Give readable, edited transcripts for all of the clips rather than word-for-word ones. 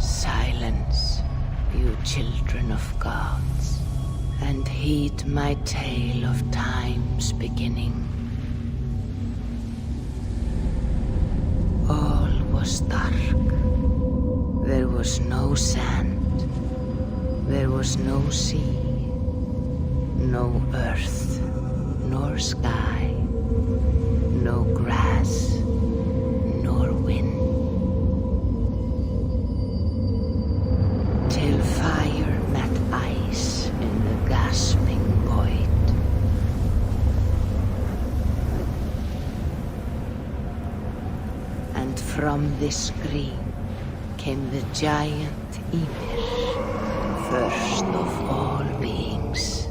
Silence, you children of gods, and heed my tale of time's beginning. All was dark. There was no sand. There was no sea. No earth, nor sky. No grass, nor wind. Till fire met ice in the gasping void. And from this scream came the giant Ymir, first of all beings.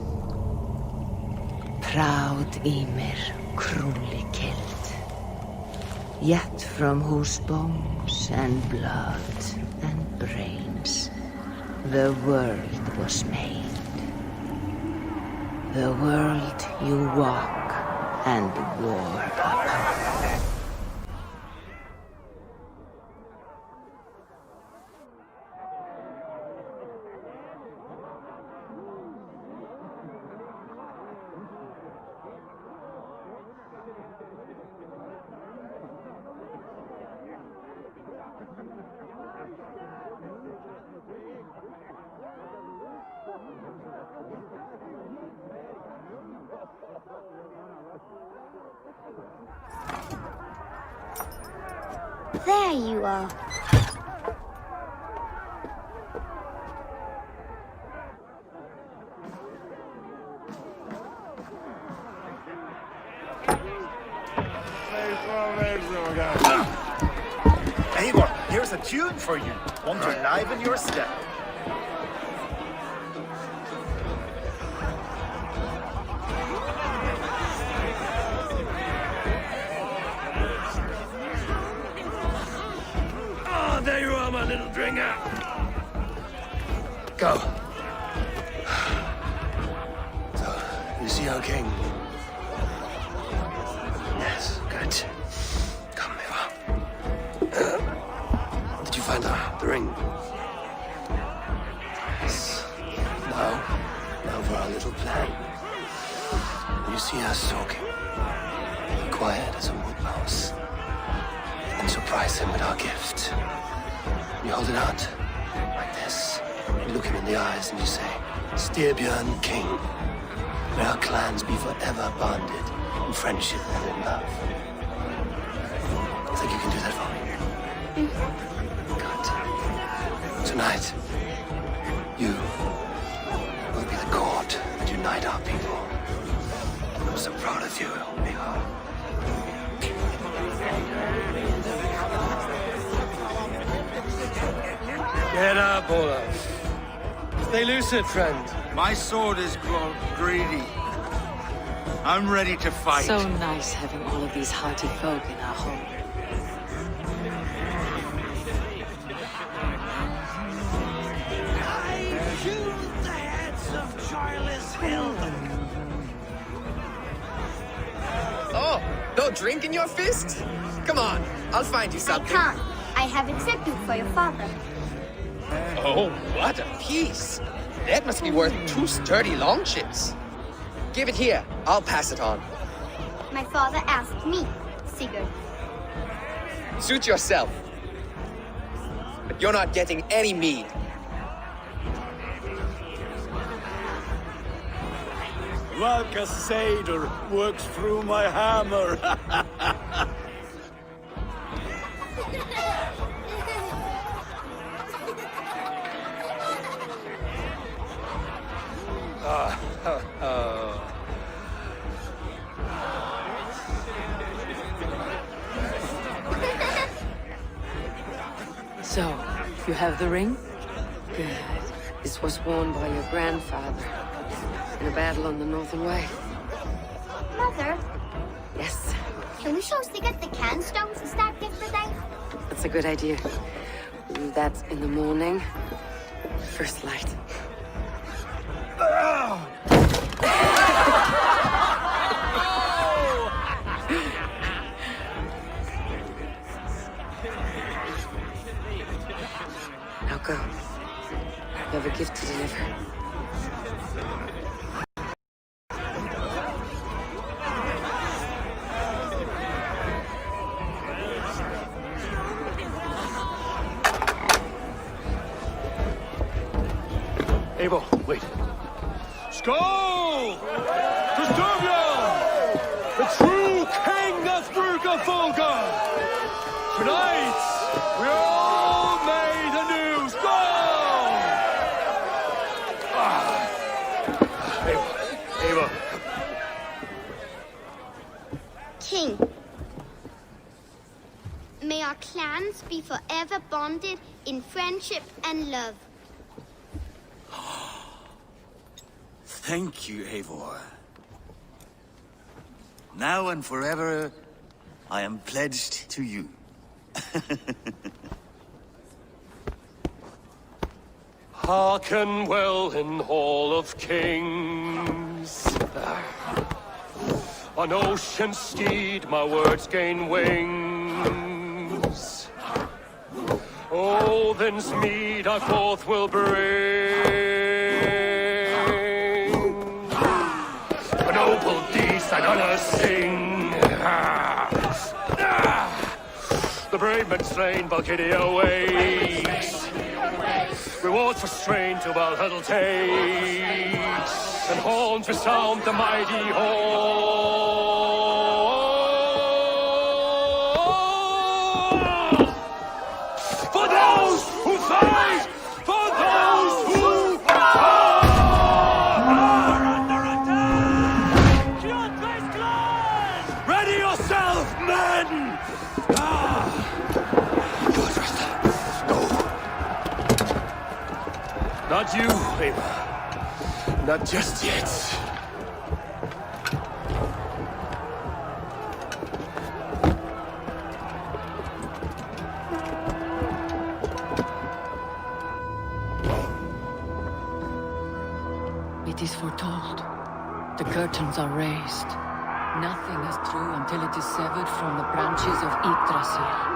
Proud Ymir, cruelly killed, yet from whose bones and blood and brains the world was made. The world you walk and war upon. There you are. Eivor, here's a tune for you. Want to liven your step? There you are, my little dringer. Go. So, you see our king? Yes, good. Come, Eva. Did you find the ring? Yes. Now for our little plan. You see us talking. Be quiet as a wood mouse. And surprise him with our gift. You hold it out, like this. You look him in the eyes and you say, Styrbjörn King, may our clans be forever bonded in friendship and in love. You think you can do that for me? Good. Tonight, you will be the cord that unite our people. I'm so proud of you, Eva. Get up, Olaf. Stay lucid, friend. My sword is grown greedy. I'm ready to fight. So nice having all of these hearty folk in our home. I choose the heads of joyless hill. Oh, no drink in your fist? Come on, I'll find you I something. can't. I have accepted for your father. Oh, what a piece. That must be worth 2 sturdy long ships. Give it here. I'll pass it on. My father asked me, Sigurd. Suit yourself. But you're not getting any mead. Like a satyr works through my hammer. So, you have the ring? Good. This was worn by your grandfather in a battle on the Northern Way. Mother, Yes, can we show Sigurd the can stones to start gift for day? that's a good idea. We'll do that in the morning. First light. Now go. You have a gift to deliver. Eivor, wait. Skål! To Styrbjörn, the true king of Bruggerfolga! Tonight, we all made anew. Skål! Eivor. King, may our clans be forever bonded in friendship and love. Thank you, Eivor. Now and forever, I am pledged to you. Hearken well in Hall of Kings. On ocean steed my words gain wings. Odin's mead I forth will bring. For noble deeds and honor sing. The brave men slain, Valkyria waits. Rewards for strain to Valhalla takes. And horns resound the mighty horn. For those who fight! For those who fight! Under attack! Ready yourself, men! Not you, Eivor. Not just yet. It is foretold. The curtains are raised. Nothing is true until it is severed from the branches of Yggdrasil.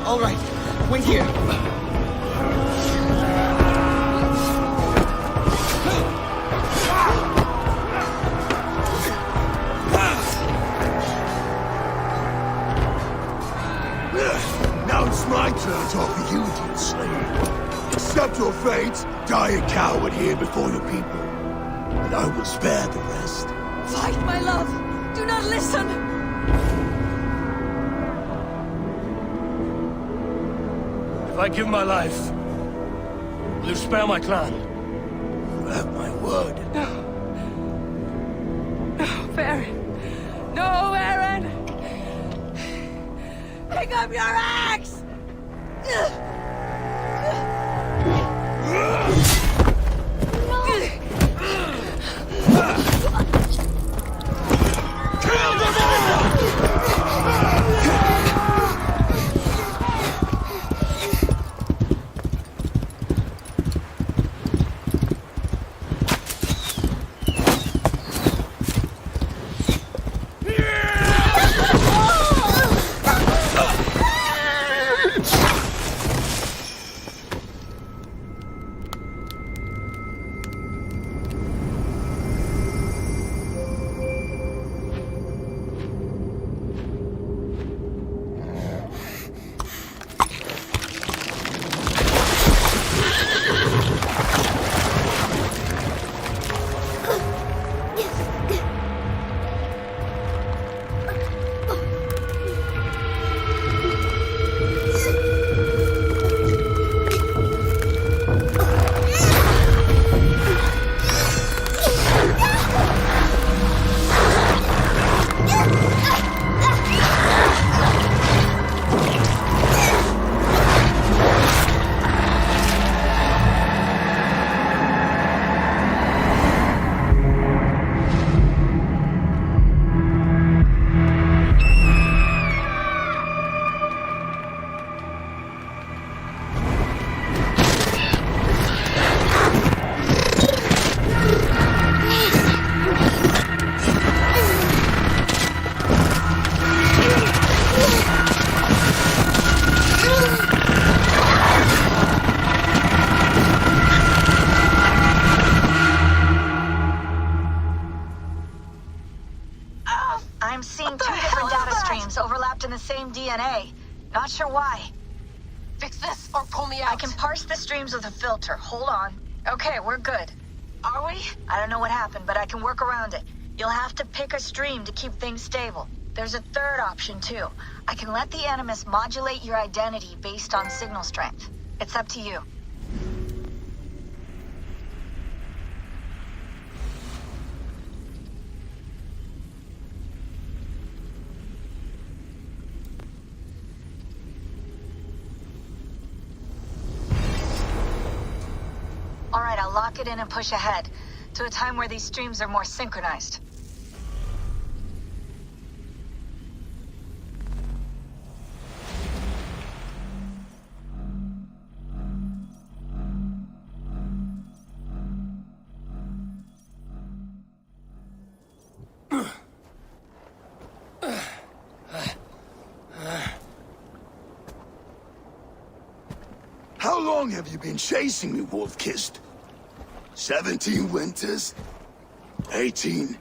All right, wait here. Now it's my turn to offer you to the slave. Accept your fate, die a coward here before your people, and I will spare the rest. Fight, my love! Do not listen! If I give my life, will you spare my clan? You have my word. No. No, Baron. No, Baron! Pick up your axe! Kill them all! overlapped in the same DNA. Not sure why. Fix this or pull me out. I can parse the streams with a filter. Hold on. Okay, we're good. Are we? I don't know what happened, but I can work around it. You'll have to pick a stream to keep things stable. There's a third option, too. I can let the Animus modulate your identity based on signal strength. It's up to you. All right, I'll lock it in and push ahead to a time where these streams are more synchronized. How long have you been chasing me, Wolf-Kissed? 17 winters? 18?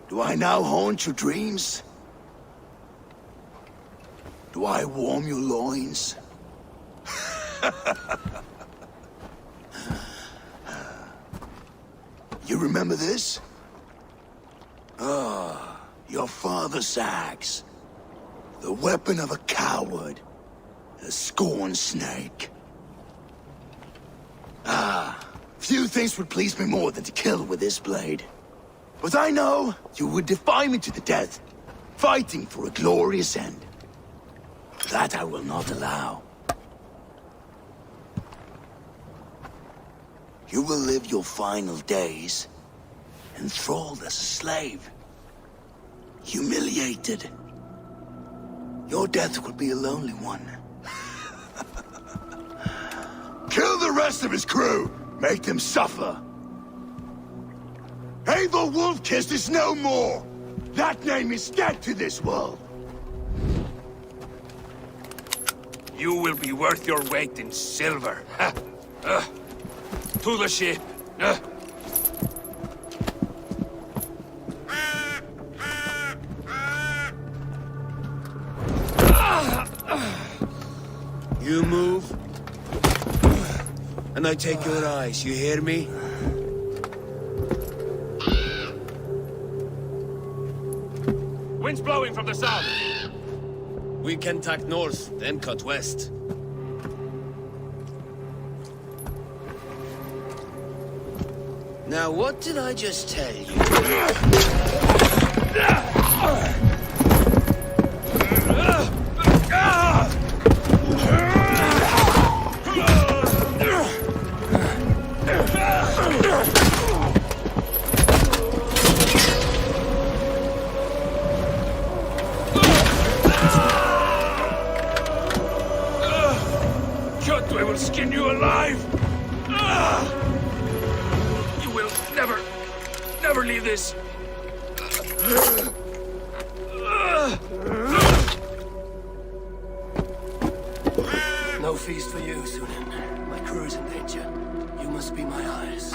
Do I now haunt your dreams? Do I warm your loins? You remember this? Ah, your father's axe. The weapon of a coward. A scorn snake. Few things would please me more than to kill with this blade. But I know you would defy me to the death, fighting for a glorious end. That I will not allow. You will live your final days enthralled as a slave. Humiliated. Your death will be a lonely one. Kill the rest of his crew! Make them suffer! Abel Wolf-Kissed is no more! That name is dead to this world! You will be worth your weight in silver. To the ship. You move, and I take your eyes, you hear me? Wind's blowing from the south. We can tack north, then cut west. Now, what did I just tell you? I will skin you alive! You will never leave this! No feast for you, Sunan. My crew is in danger. You must be my eyes.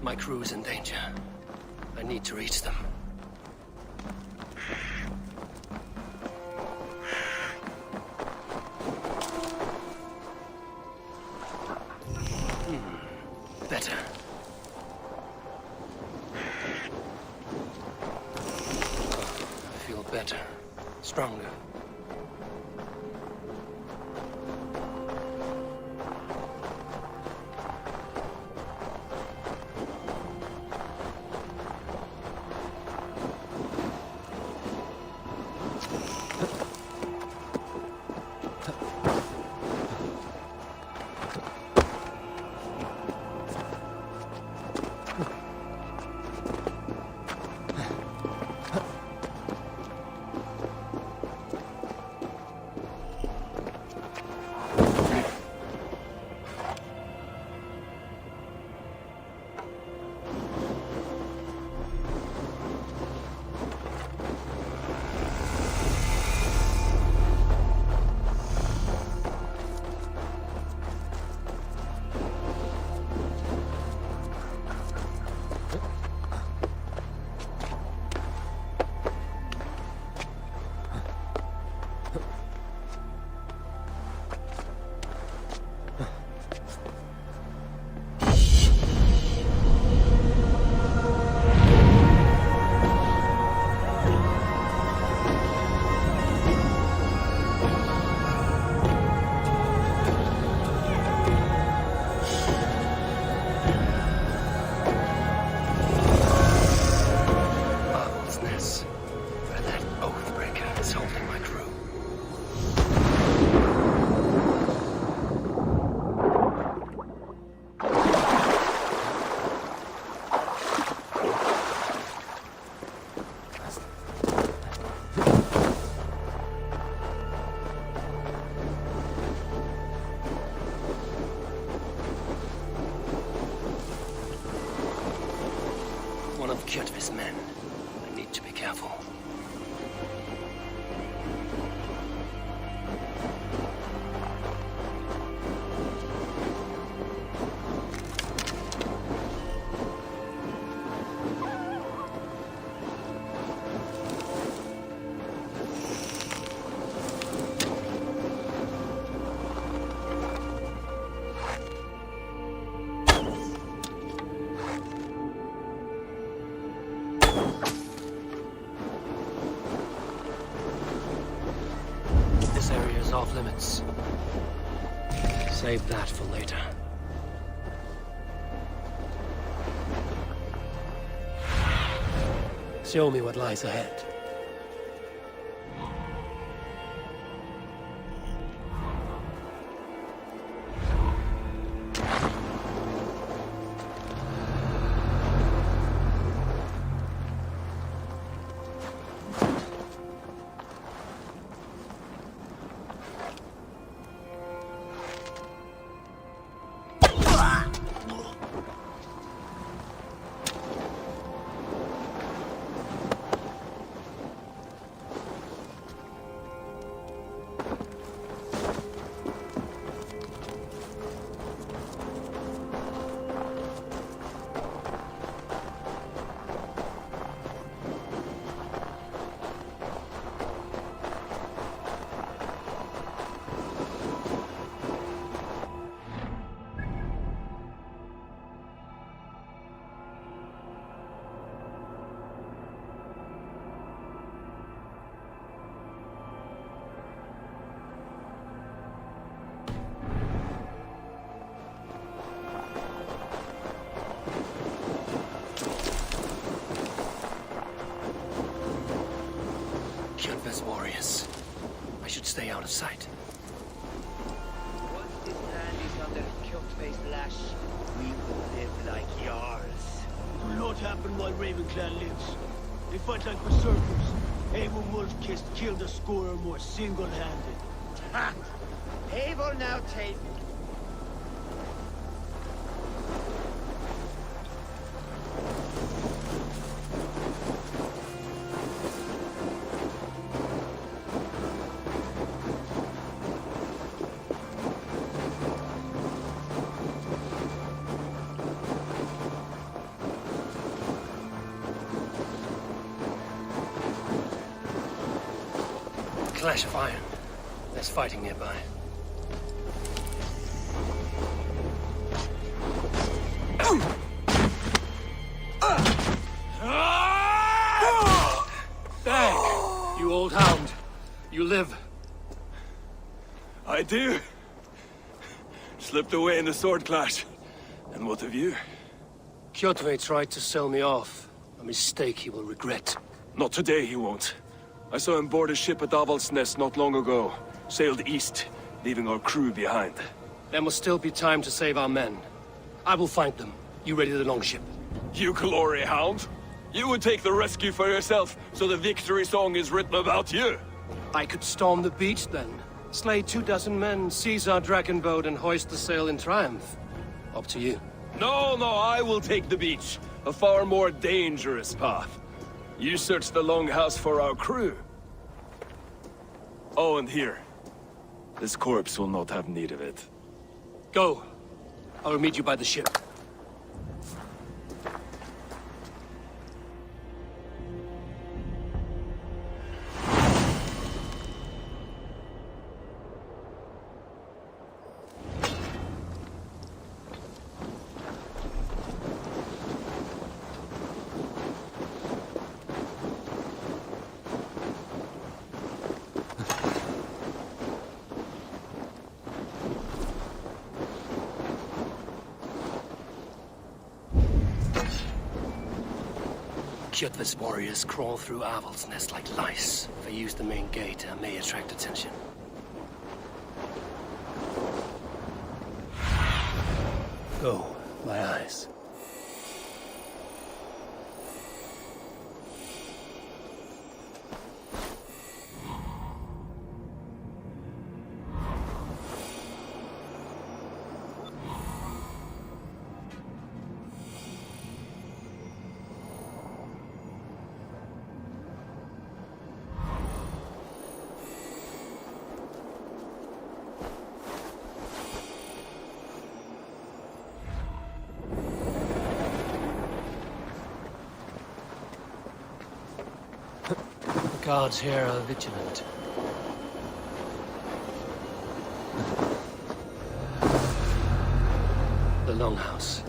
My crew is in danger. I need to reach them. Better. I feel better. Stronger. Kjotve's men. I need to be careful. Off limits. Save that for later. Show me what lies ahead. Kjotve's warriors. I should stay out of sight. Once this land is under Kjotve's lash, we will live like Jarls. Do not happen while Ravenclan lives. They fight like berserkers. Eivor Wolf-Kissed killed a score or more single-handed. Ha! Eivor now take... Clash of iron. There's fighting nearby. Dang! You old hound. You live. I do. Slipped away in the sword clash. And what of you? Kjotve tried to sell me off. A mistake he will regret. Not today, he won't. I saw him board a ship at Avaldsnes not long ago. Sailed east, leaving our crew behind. There must still be time to save our men. I will find them. You ready the longship? You glory hound? You would take the rescue for yourself, so the victory song is written about you. I could storm the beach then. Slay 24 men, seize our dragon boat, and hoist the sail in triumph. Up to you. No, I will take the beach. A far more dangerous path. You search the longhouse for our crew. Oh, and here. This corpse will not have need of it. Go. I will meet you by the ship. Kjotve's warriors crawl through Avaldsnes like lice. If I use the main gate, I may attract attention. Go, my eyes. Guards here are vigilant. The longhouse.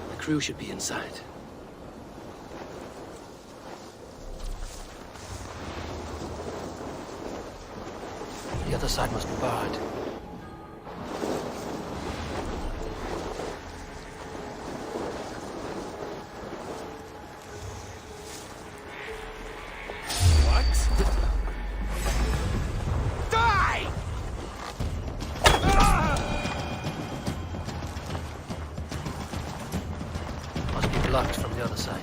The crew should be inside. The other side must be barred. Blocked from the other side.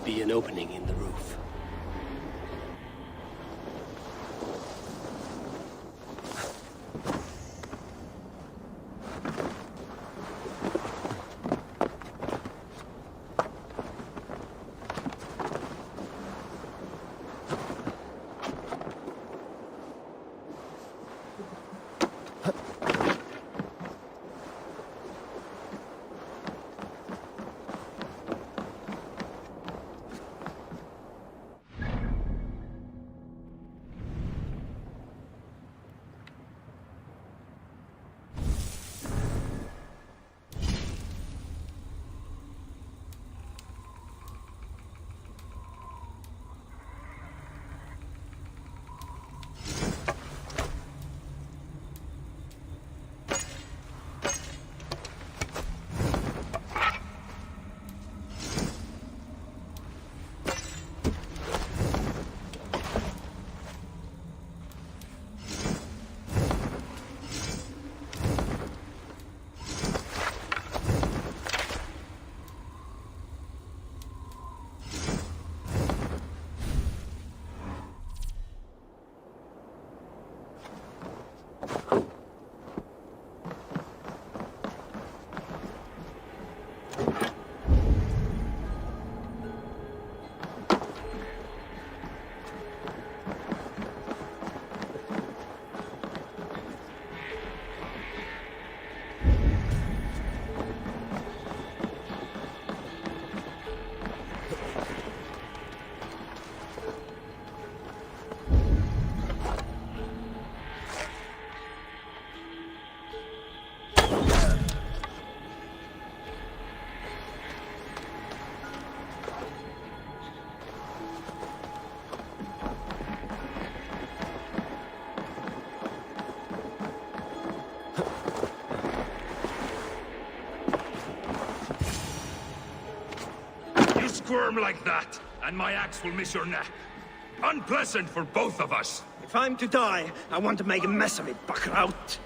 Be an opening in the roof. Squirm like that, and my axe will miss your neck. Unpleasant for both of us. If I'm to die, I want to make a mess of it, Buckraut.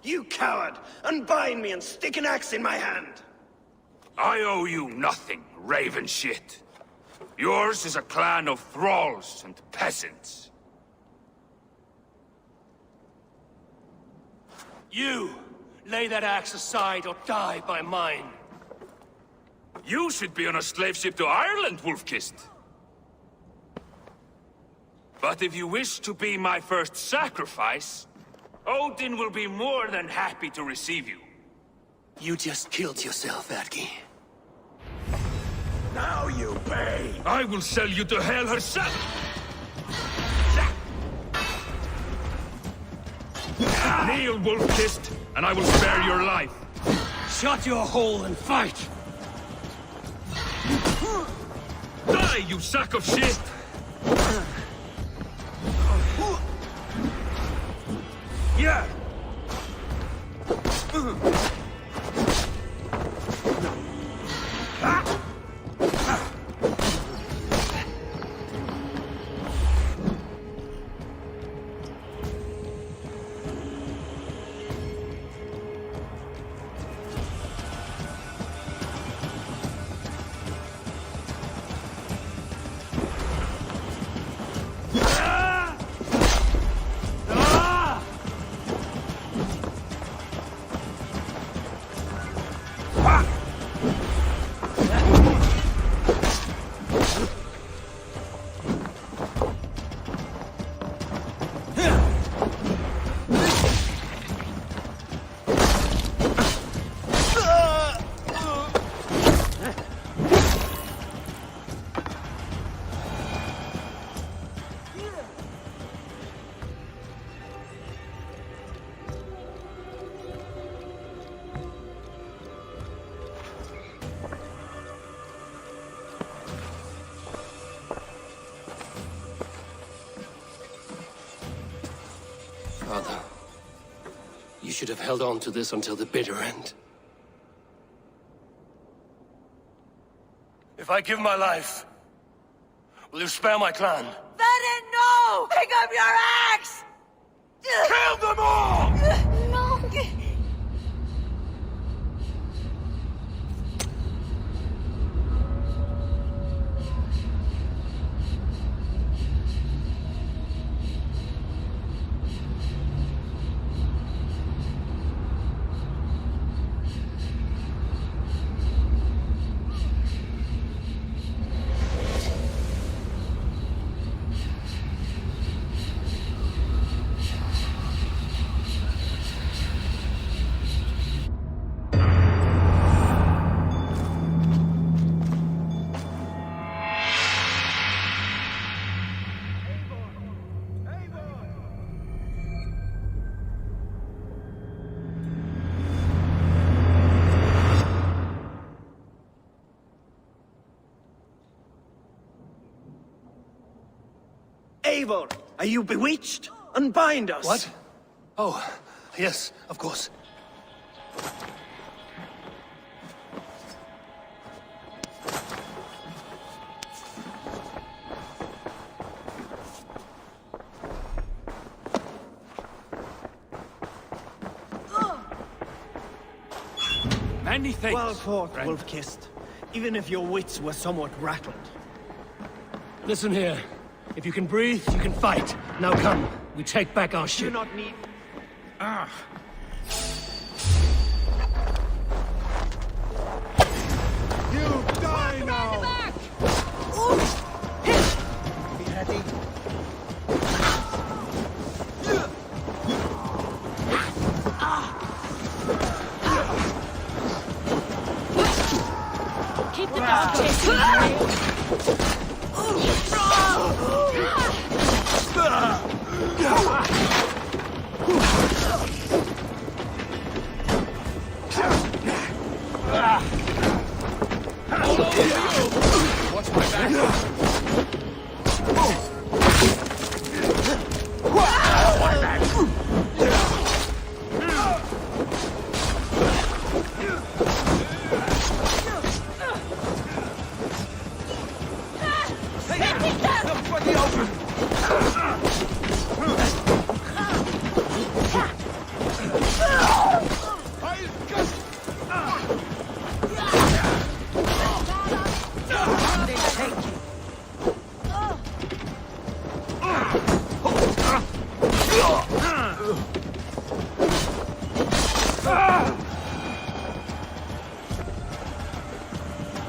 You coward! Unbind me and stick an axe in my hand! I owe you nothing, raven shit. Yours is a clan of thralls and peasants. You! Lay that axe aside or die by mine. You should be on a slave ship to Ireland, Wolf-Kissed. But if you wish to be my first sacrifice, Odin will be more than happy to receive you. You just killed yourself, Adki. Now you pay! I will sell you to hell herself! Kneel, wolf-kissed, and I will spare your life. Shut your hole and fight! Die, you sack of shit! Yeah! Father, you should have held on to this until the bitter end. If I give my life, will you spare my clan? Verin, no! Pick up your axe! Kill them all! No! Eivor, are you bewitched? Unbind us! What? Oh, yes, of course. Many thanks. Well fought, wolf-kissed. Even if your wits were somewhat rattled. Listen here. If you can breathe, you can fight. Now come, we take back our Do ship. not need... You die now! Be ready. Keep the dog chasing. Watch my back.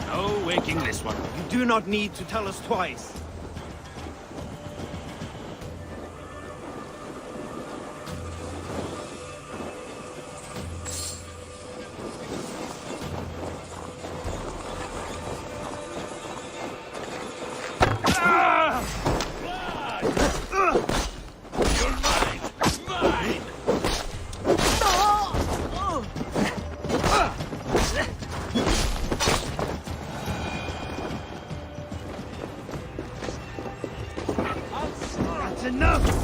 No waking this one. You do not need to tell us twice. That's enough!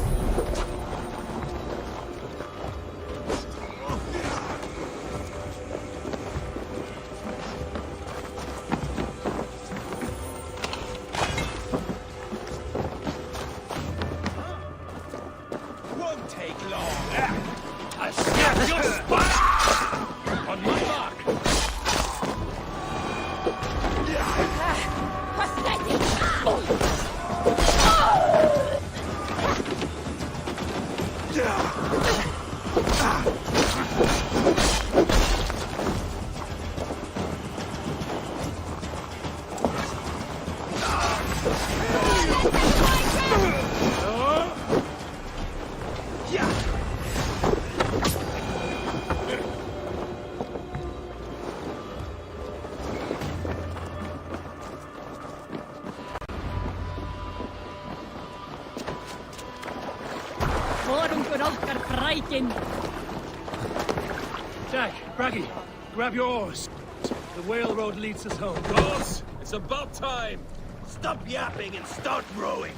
Jack, Braggy, grab your oars. The whale road leads us home. Boss, it's about time. Stop yapping and start rowing.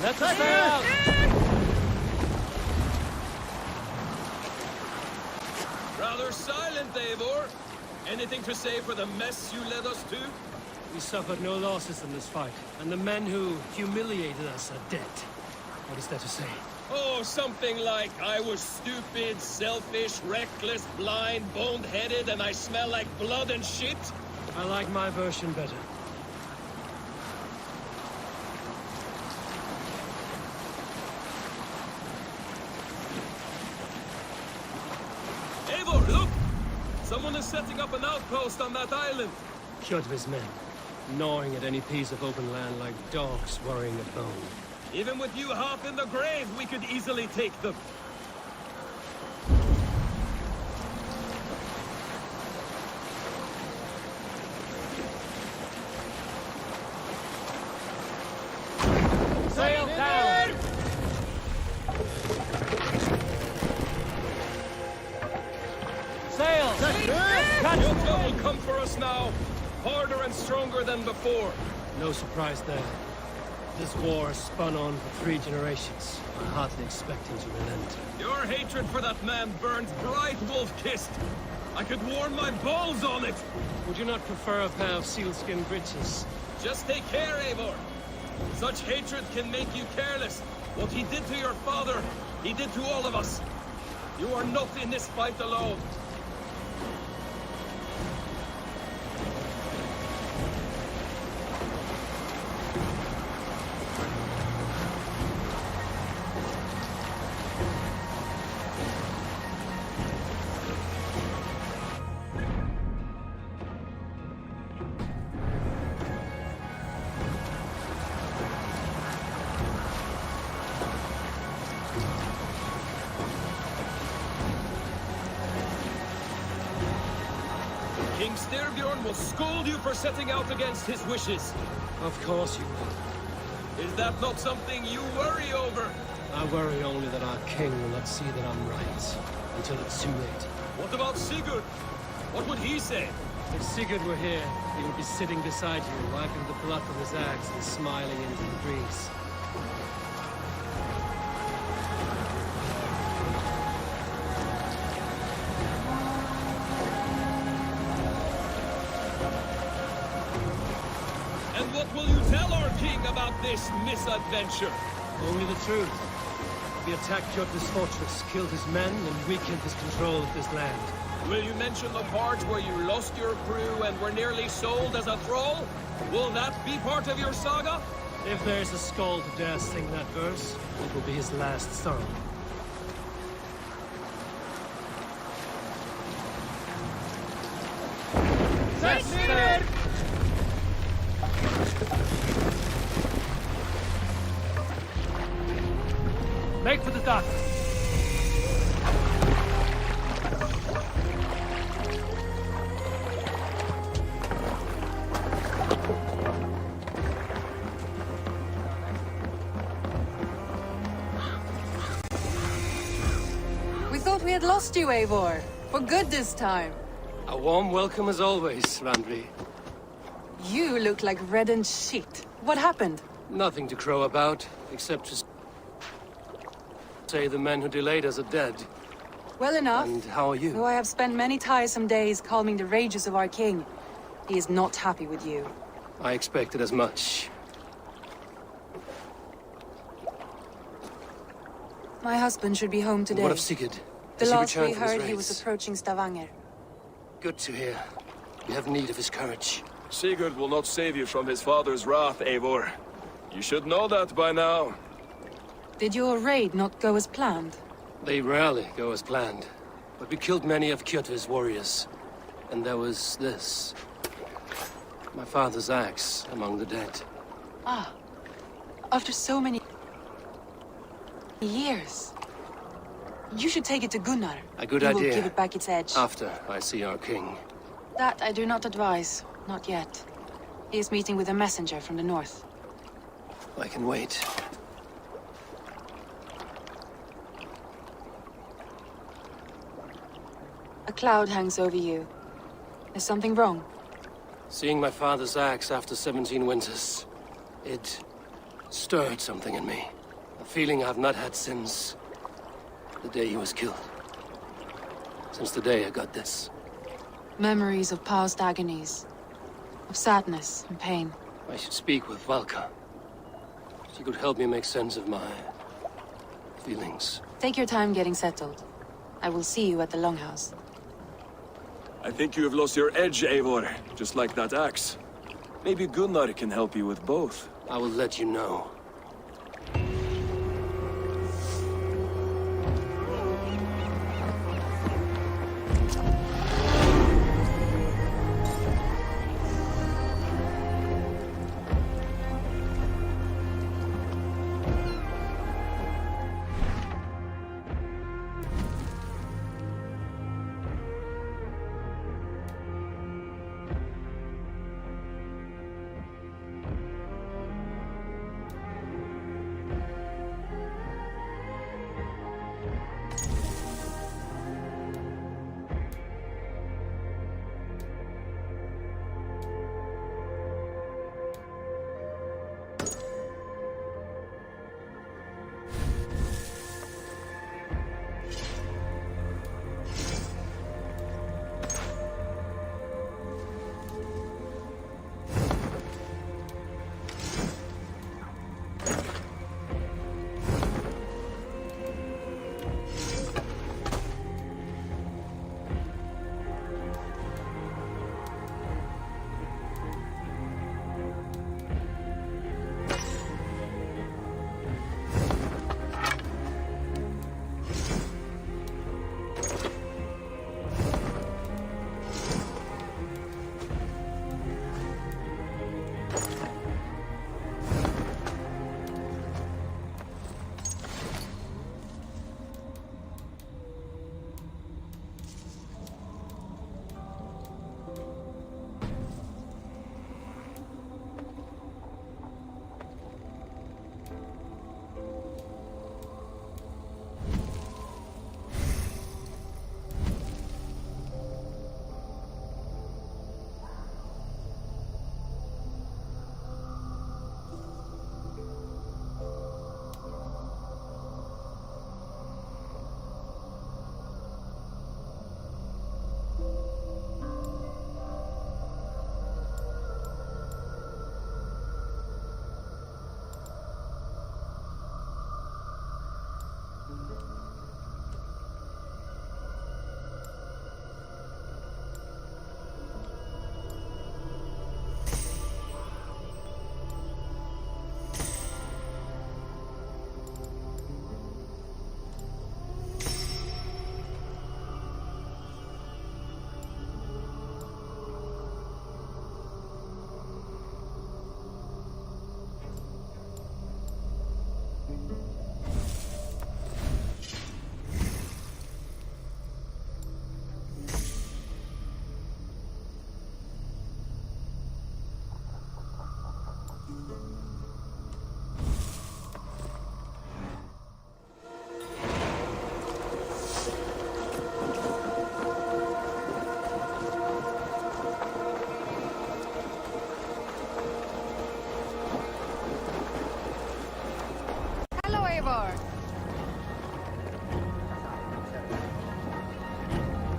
Let's sail out! Rather silent, Eivor. Anything to say for the mess you led us to? We suffered no losses in this fight, and the men who humiliated us are dead. What is there to say? Oh, something like, I was stupid, selfish, reckless, blind, bone-headed, and I smell like blood and shit? I like my version better. Eivor, look! Someone is setting up an outpost on that island. Kjotve's men, gnawing at any piece of open land like dogs worrying a bone. Even with you half in the grave, we could easily take them. Sail down! Sail! Kjotve will come for us now, harder and stronger than before. No surprise there. This war has spun on for 3 generations. I hardly expect him to relent. Your hatred for that man burns bright, wolf-kissed. I could warm my balls on it. Would you not prefer a pair of sealskin breeches? Just take care, Eivor. Such hatred can make you careless. What he did to your father, he did to all of us. You are not in this fight alone. King Styrbjorn will scold you for setting out against his wishes. Of course you will. Is that not something you worry over? I worry only that our king will not see that I'm right, until it's too late. What about Sigurd? What would he say? If Sigurd were here, he would be sitting beside you, wiping the blood from his axe and smiling into the breeze. And what will you tell our king about this misadventure? Only the truth. We attacked Kjotve's fortress, killed his men, and weakened his control of this land. Will you mention the part where you lost your crew and were nearly sold as a thrall? Will that be part of your saga? If there's a skull to dare sing that verse, it will be his last song. Make for the dock. thought we had lost you, Eivor. For good this time. A warm welcome as always, Randvi. You look like reddened shit. What happened? Nothing to crow about, except to say the men who delayed us are dead. Well enough. And how are you? Though I have spent many tiresome days calming the rages of our king, he is not happy with you. I expected as much. My husband should be home today. What of Sigurd? The Has he last we returned from his heard, he raids? was approaching Stavanger. Good to hear. We have need of his courage. Sigurd will not save you from his father's wrath, Eivor. You should know that by now. Did your raid not go as planned? They rarely go as planned. But we killed many of Kjotve's warriors. And there was this. My father's axe among the dead. Ah. After so many years. You should take it to Gunnar. A good He idea. will give it back its edge. After I see our king. That I do not advise. Not yet. He is meeting with a messenger from the north. I can wait. A cloud hangs over you. Is something wrong? Seeing my father's axe after 17 winters, it stirred something in me. A feeling I've not had since the day he was killed. Since the day I got this. Memories of past agonies. Of sadness and pain. I should speak with Valka. She could help me make sense of my feelings. Take your time getting settled. I will see you at the Longhouse. I think you have lost your edge, Eivor, just like that axe. Maybe Gunnar can help you with both. I will let you know.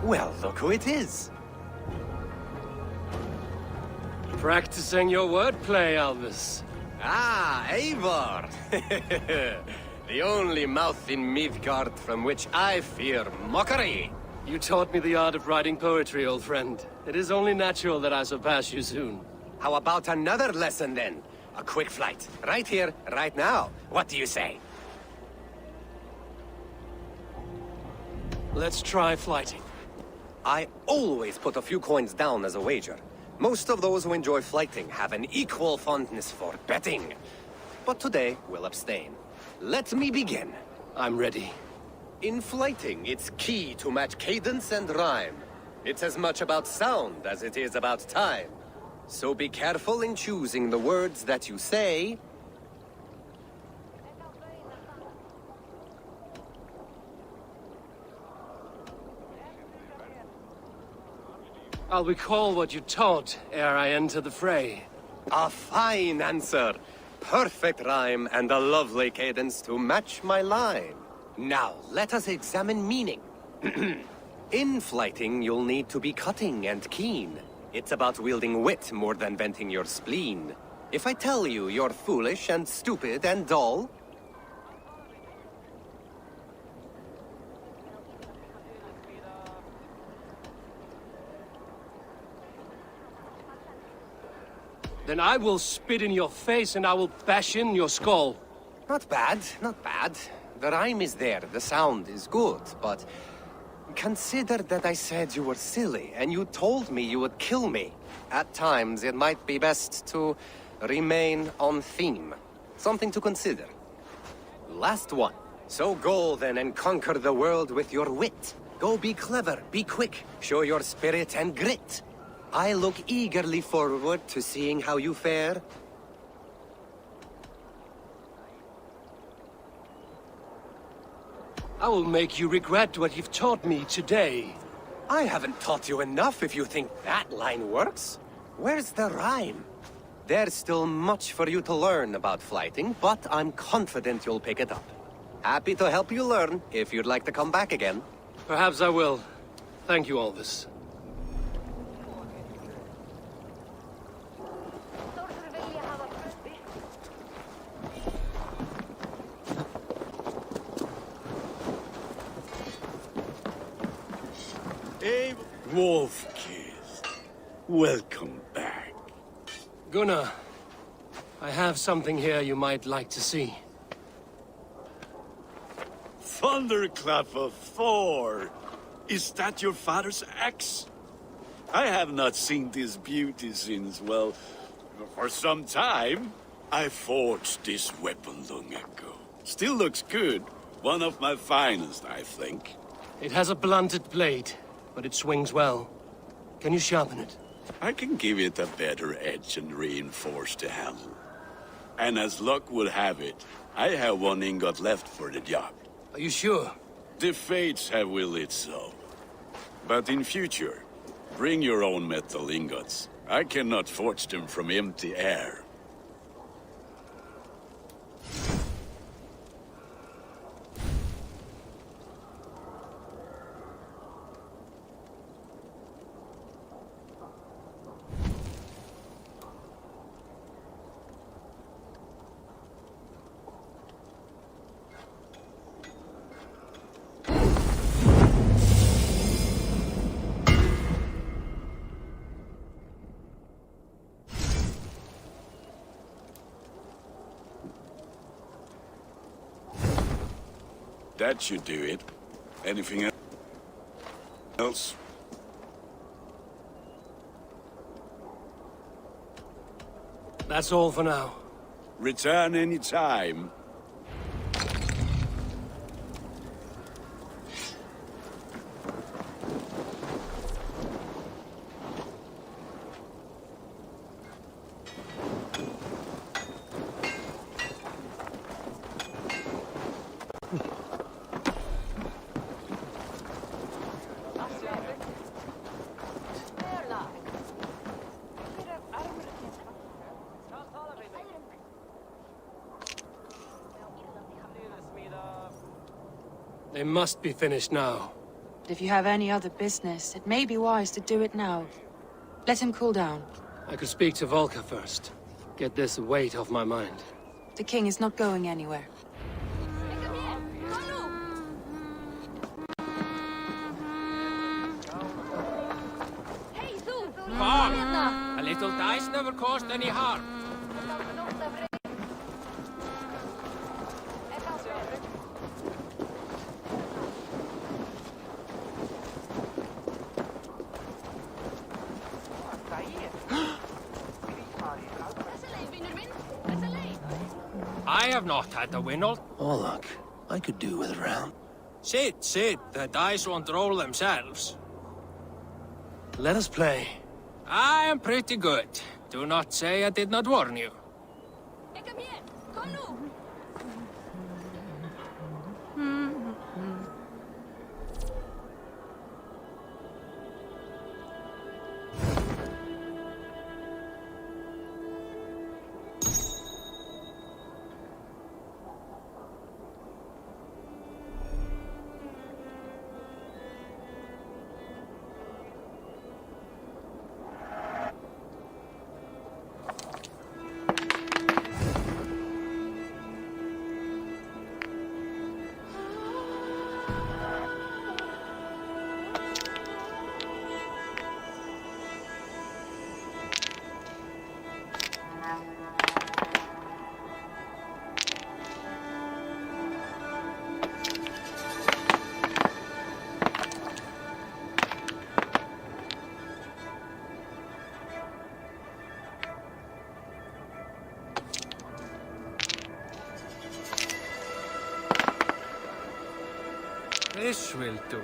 Well, look who it is. Practicing your wordplay, Albus. Ah, Eivor! The only mouth in Midgard from which I fear mockery. You taught me the art of writing poetry, old friend. It is only natural that I surpass you soon. How about another lesson, then? A quick flight. Right here, right now. What do you say? Let's try flighting. I always put a few coins down as a wager. Most of those who enjoy flighting have an equal fondness for betting. But today, we'll abstain. Let me begin. I'm ready. In flighting, it's key to match cadence and rhyme. It's as much about sound as it is about time. So be careful in choosing the words that you say. I'll recall what you taught ere I enter the fray. A fine answer. Perfect rhyme and a lovely cadence to match my line. Now, let us examine meaning. In flighting, you'll need to be cutting and keen. It's about wielding wit more than venting your spleen. If I tell you you're foolish and stupid and dull, then I will spit in your face and I will bash in your skull. not bad, not bad. The rhyme is there, the sound is good, but consider that I said you were silly and you told me you would kill me. At times, it might be best to remain on theme. Something to consider. Last one. So go then and conquer the world with your wit. Go be clever, be quick, show your spirit and grit. I look eagerly forward to seeing how you fare. I will make you regret what you've taught me today. I haven't taught you enough if you think that line works. Where's the rhyme? There's still much for you to learn about flighting, but I'm confident you'll pick it up. Happy to help you learn if you'd like to come back again. Perhaps I will. Thank you, Albus. Wolf-Kiss, welcome back. Gunnar, I have something here you might like to see. Thunderclap of Thor! Is that your father's axe? I have not seen this beauty since, well, for some time. I forged this weapon long ago. Still looks good. One of my finest, I think. It has a blunted blade, but it swings well. Can you sharpen it? I can give it a better edge and reinforce the handle. And as luck would have it, I have one ingot left for the job. Are you sure? The fates have willed it so. But in future, bring your own metal ingots. I cannot forge them from empty air. That should do it. Anything else? That's all for now. Return any time. They must be finished now. But if you have any other business, it may be wise to do it now. Let him cool down. I could speak to Volker first. Get this weight off my mind. The king is not going anywhere. Come! A little dice never caused any harm. I have not had a winnow. Oh, look. I could do with a round. Sit. The dice won't roll themselves. Let us play. I am pretty good. Do not say I did not warn you. This will do.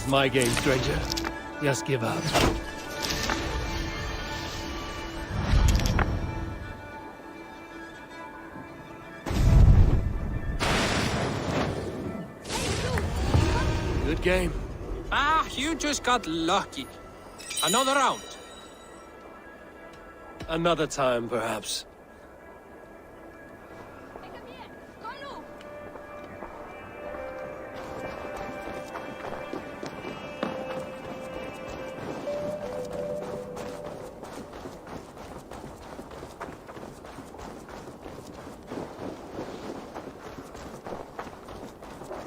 my game, stranger. Just give up. Good game. Ah, you just got lucky. Another round. Another time, perhaps.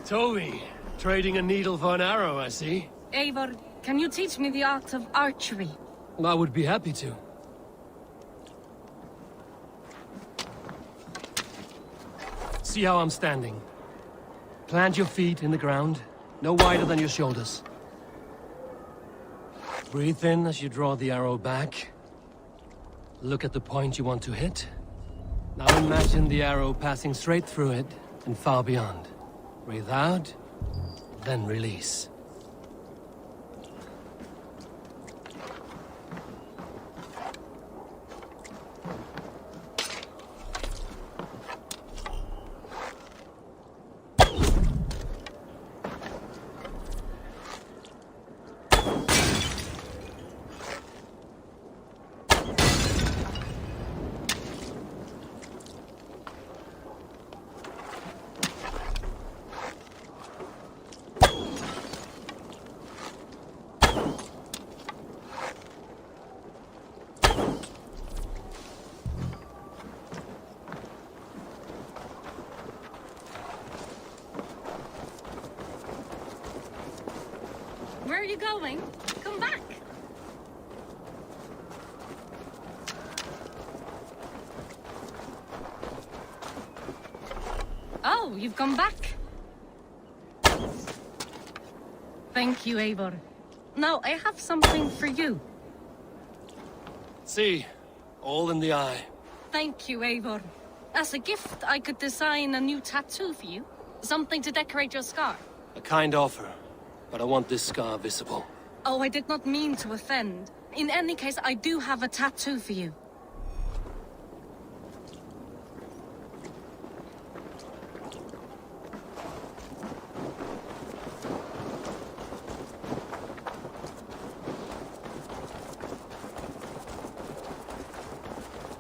Toby, trading a needle for an arrow, I see. Eivor, can you teach me the art of archery? I would be happy to. See how I'm standing. Plant your feet in the ground, no wider than your shoulders. Breathe in as you draw the arrow back. Look at the point you want to hit. Now imagine the arrow passing straight through it and far beyond. Breathe out, then release. Where are you going? Come back! Oh, you've come back. Thank you, Eivor. Now, I have something for you. See, all in the eye. Thank you, Eivor. As a gift, I could design a new tattoo for you. Something to decorate your scar. A kind offer, but I want this scar visible. Oh, I did not mean to offend. In any case, I do have a tattoo for you.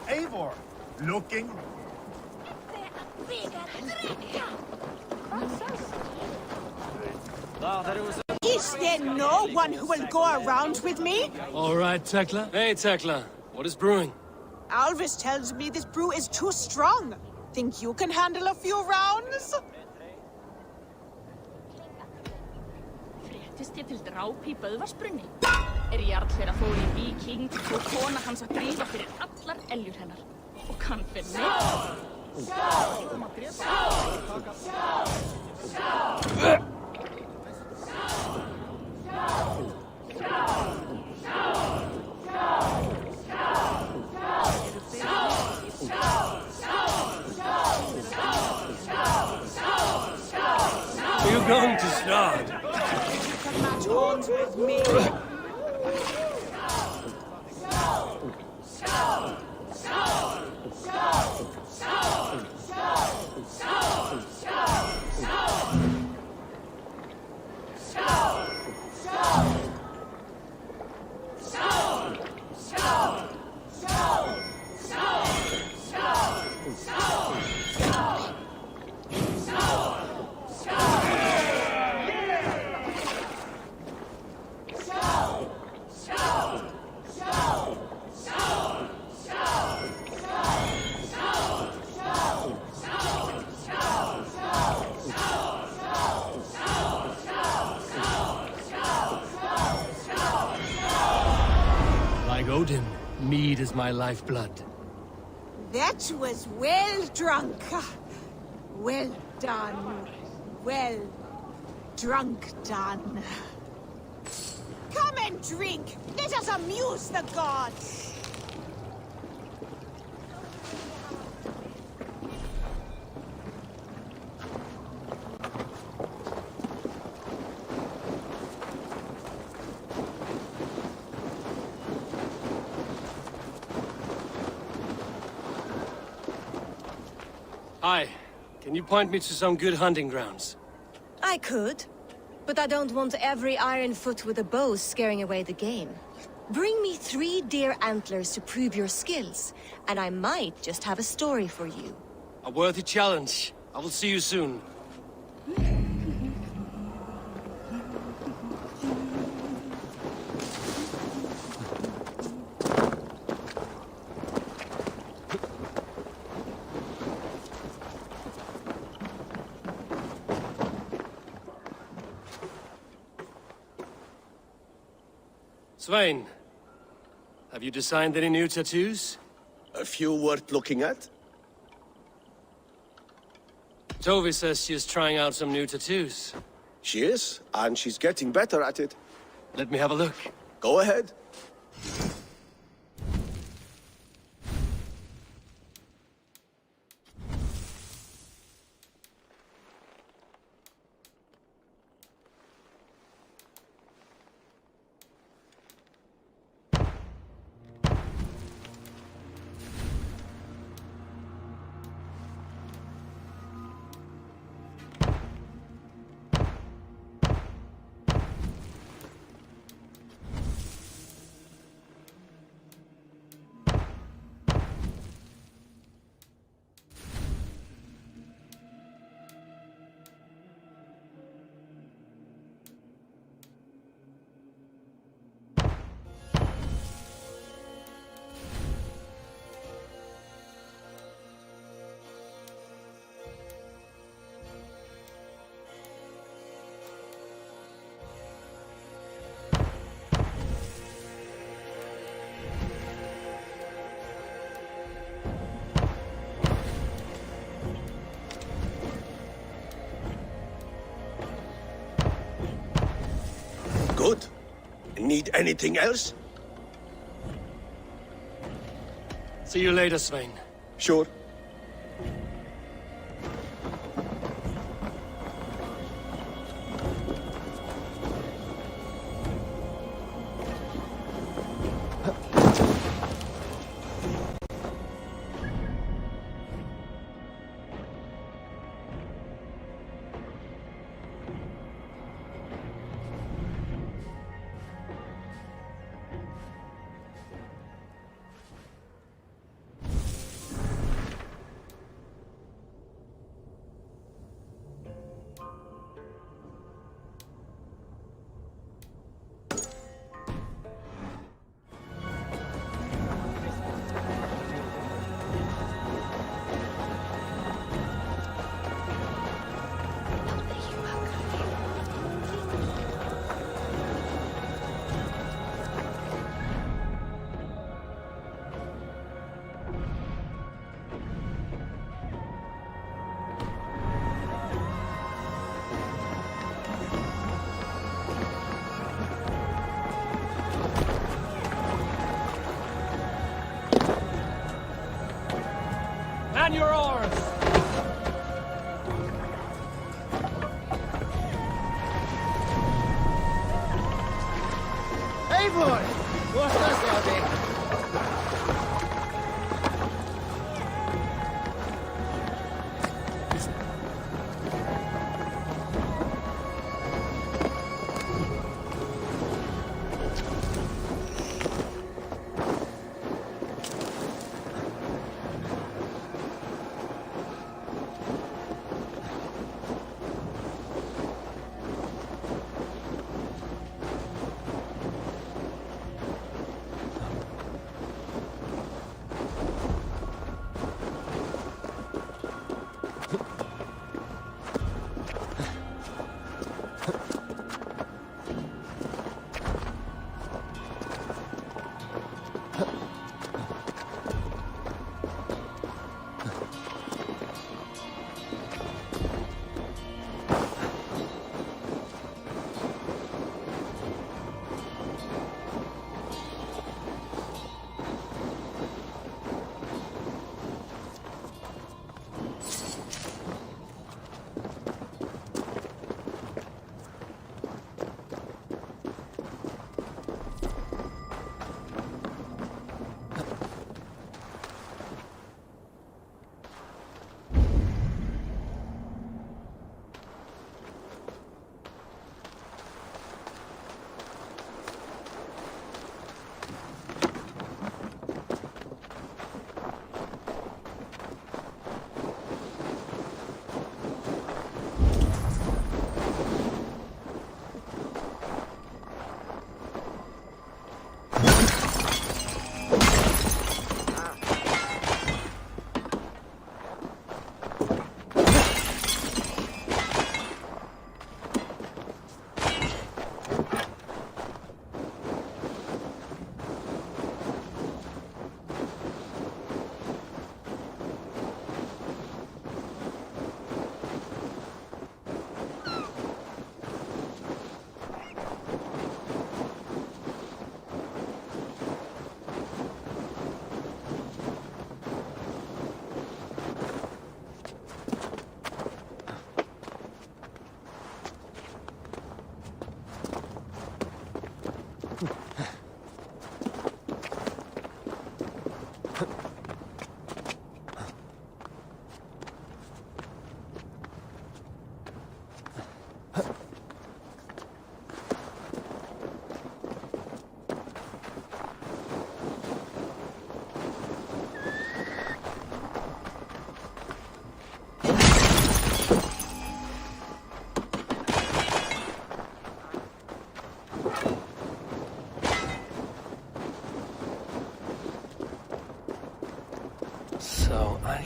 Eivor, looking. Is there no one who will go around with me? All right, Tekla. Hey, Tekla. What is brewing? Alvis tells me this brew is too strong. Think you can handle a few rounds? Fréttist ég til dráp í Böðvarsbrunni. Jarl þeirra fór í víking og kona hans að drífa fyrir allar eljur hennar. Og kann fyrir mig. Are you going to start? You can match horns with me. Odin, mead is my lifeblood. That was well drunk. Well done. Well drunk done. Come and drink. Let us amuse the gods. Hi. Can you point me to some good hunting grounds? I could, but I don't want every iron foot with a bow scaring away the game. Bring me 3 deer antlers to prove your skills, and I might just have a story for you. A worthy challenge. I will see you soon. Svein, have you designed any new tattoos? A few worth looking at? Tovi says she is trying out some new tattoos. She is, and she's getting better at it. Let me have a look. Go ahead. Good. Need anything else? See you later, Svein. Sure. Man your oars! Eivor! What's this out there?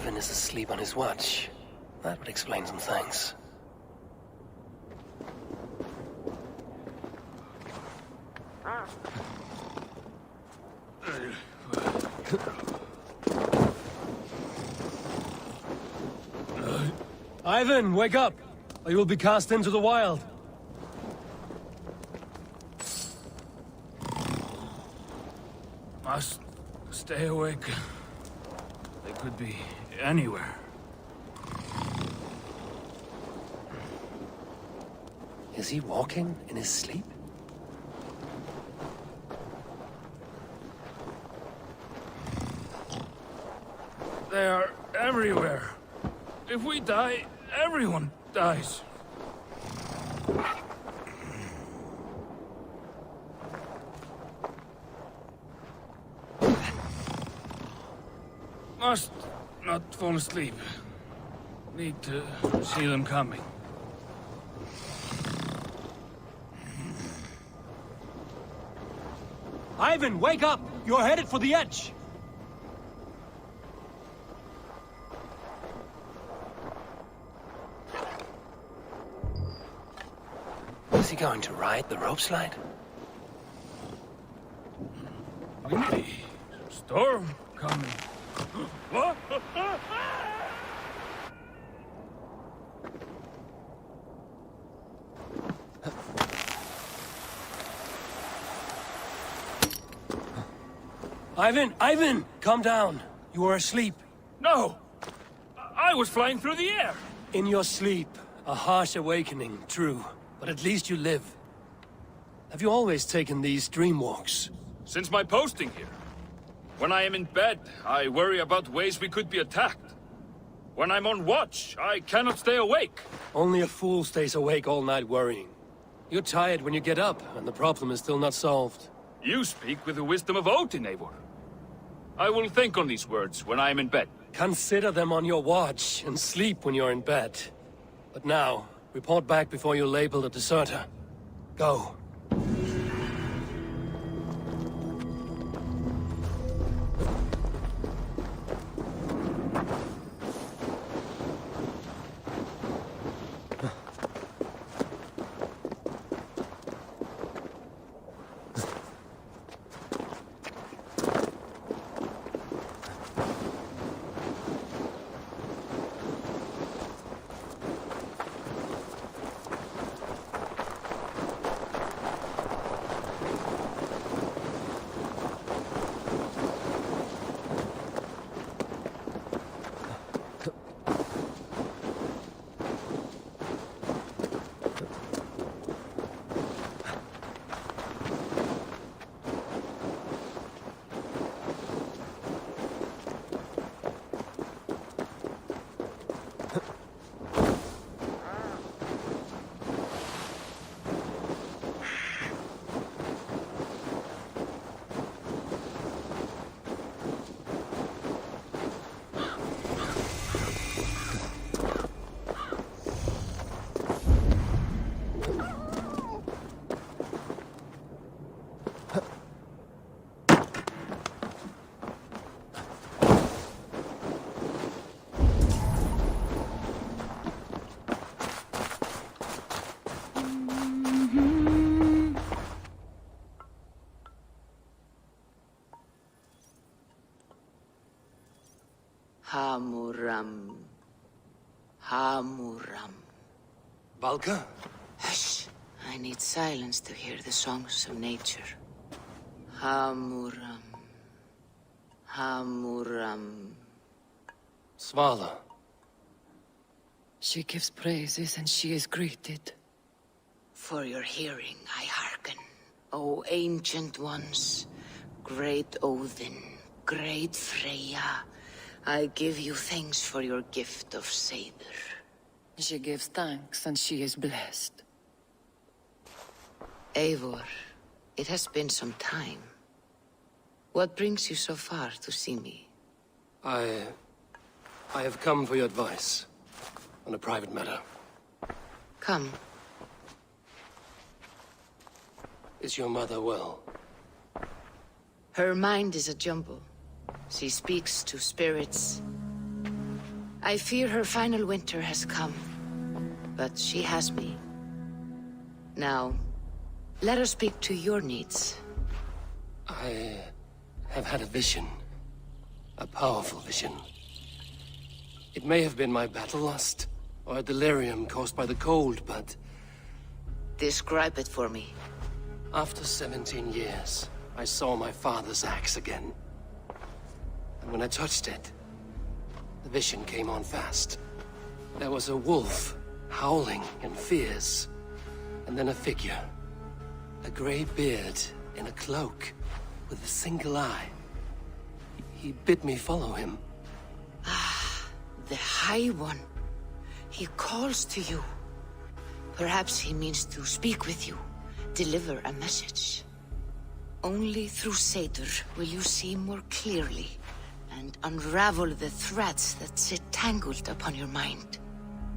Ivan is asleep on his watch. That would explain some things. Ivan, wake up! Or you will be cast into the wild. Must stay awake. They could be anywhere. Is he walking in his sleep? They are everywhere. If we die, everyone dies. Must not fall asleep. Need to see them coming. Ivan, wake up! You're headed for the edge! Is he going to ride the rope slide? Windy. Storm coming. What? Ivan! Calm down. You are asleep. No! I was flying through the air! In your sleep. A harsh awakening, true. But at least you live. Have you always taken these dream walks? Since my posting here. When I am in bed, I worry about ways we could be attacked. When I'm on watch, I cannot stay awake. Only a fool stays awake all night worrying. You're tired when you get up, and the problem is still not solved. You speak with the wisdom of Odin, Eivor. I will think on these words when I am in bed. Consider them on your watch, and sleep when you're in bed. But now, report back before you're labeled a deserter. Go. Hamuram. Hamuram. Valka? Hush. I need silence to hear the songs of nature. Hamuram. Hamuram. Svala. She gives praises and she is greeted. For your hearing I hearken, O ancient ones, great Odin, great Freya. I give you thanks for your gift of Saber. She gives thanks and she is blessed. Eivor, it has been some time. What brings you so far to see me? I have come for your advice on a private matter. Come. Is your mother well? Her mind is a jumble. She speaks to spirits, I fear her final winter has come, but she has me. Now, let us speak to your needs. I have had a vision. A powerful vision. It may have been my battle lust, or a delirium caused by the cold, but... Describe it for me. After 17 years, I saw my father's axe again. And when I touched it, the vision came on fast. There was a wolf, howling and fierce, and then a figure. A grey beard in a cloak, with a single eye. He bid me follow him. Ah, the High One. He calls to you. Perhaps he means to speak with you, deliver a message. Only through Seder will you see more clearly and unravel the threads that sit tangled upon your mind.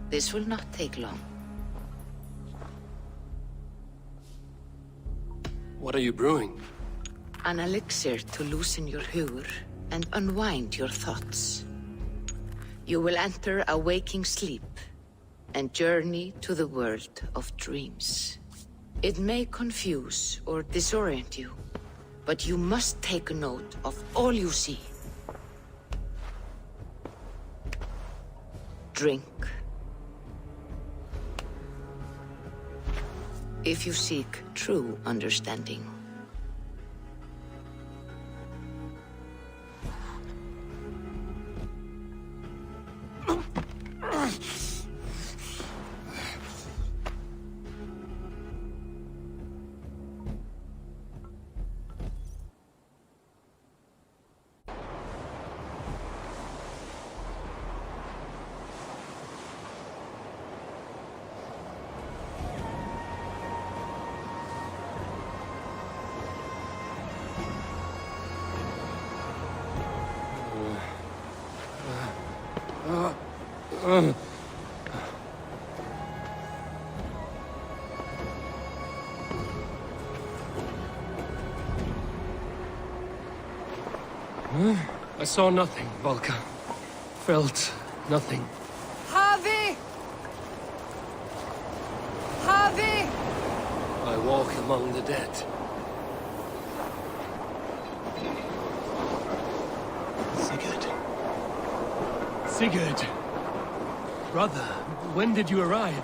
This will not take long. What are you brewing? An elixir to loosen your hugur and unwind your thoughts. You will enter a waking sleep and journey to the world of dreams. It may confuse or disorient you, but you must take note of all you see. Drink. If you seek true understanding. I saw nothing, Volka. Felt nothing. Harvey! Harvey! I walk among the dead. Sigurd. Sigurd! Brother, when did you arrive?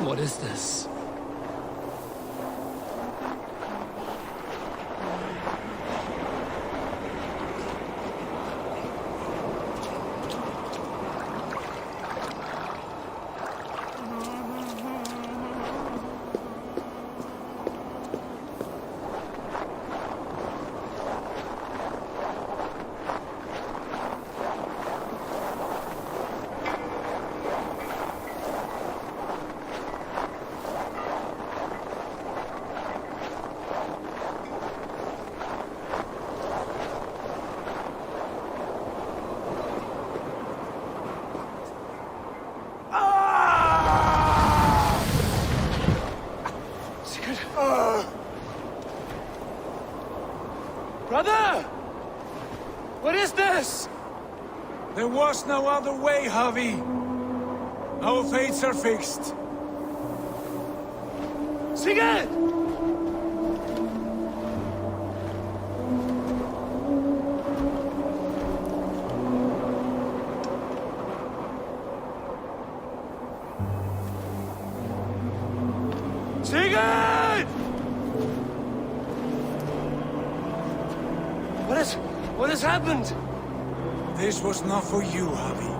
What is this? Brother! What is this? There was no other way, Javi. Our fates are fixed. Sigurd! Sigurd! What has happened? This was not for you, Javi.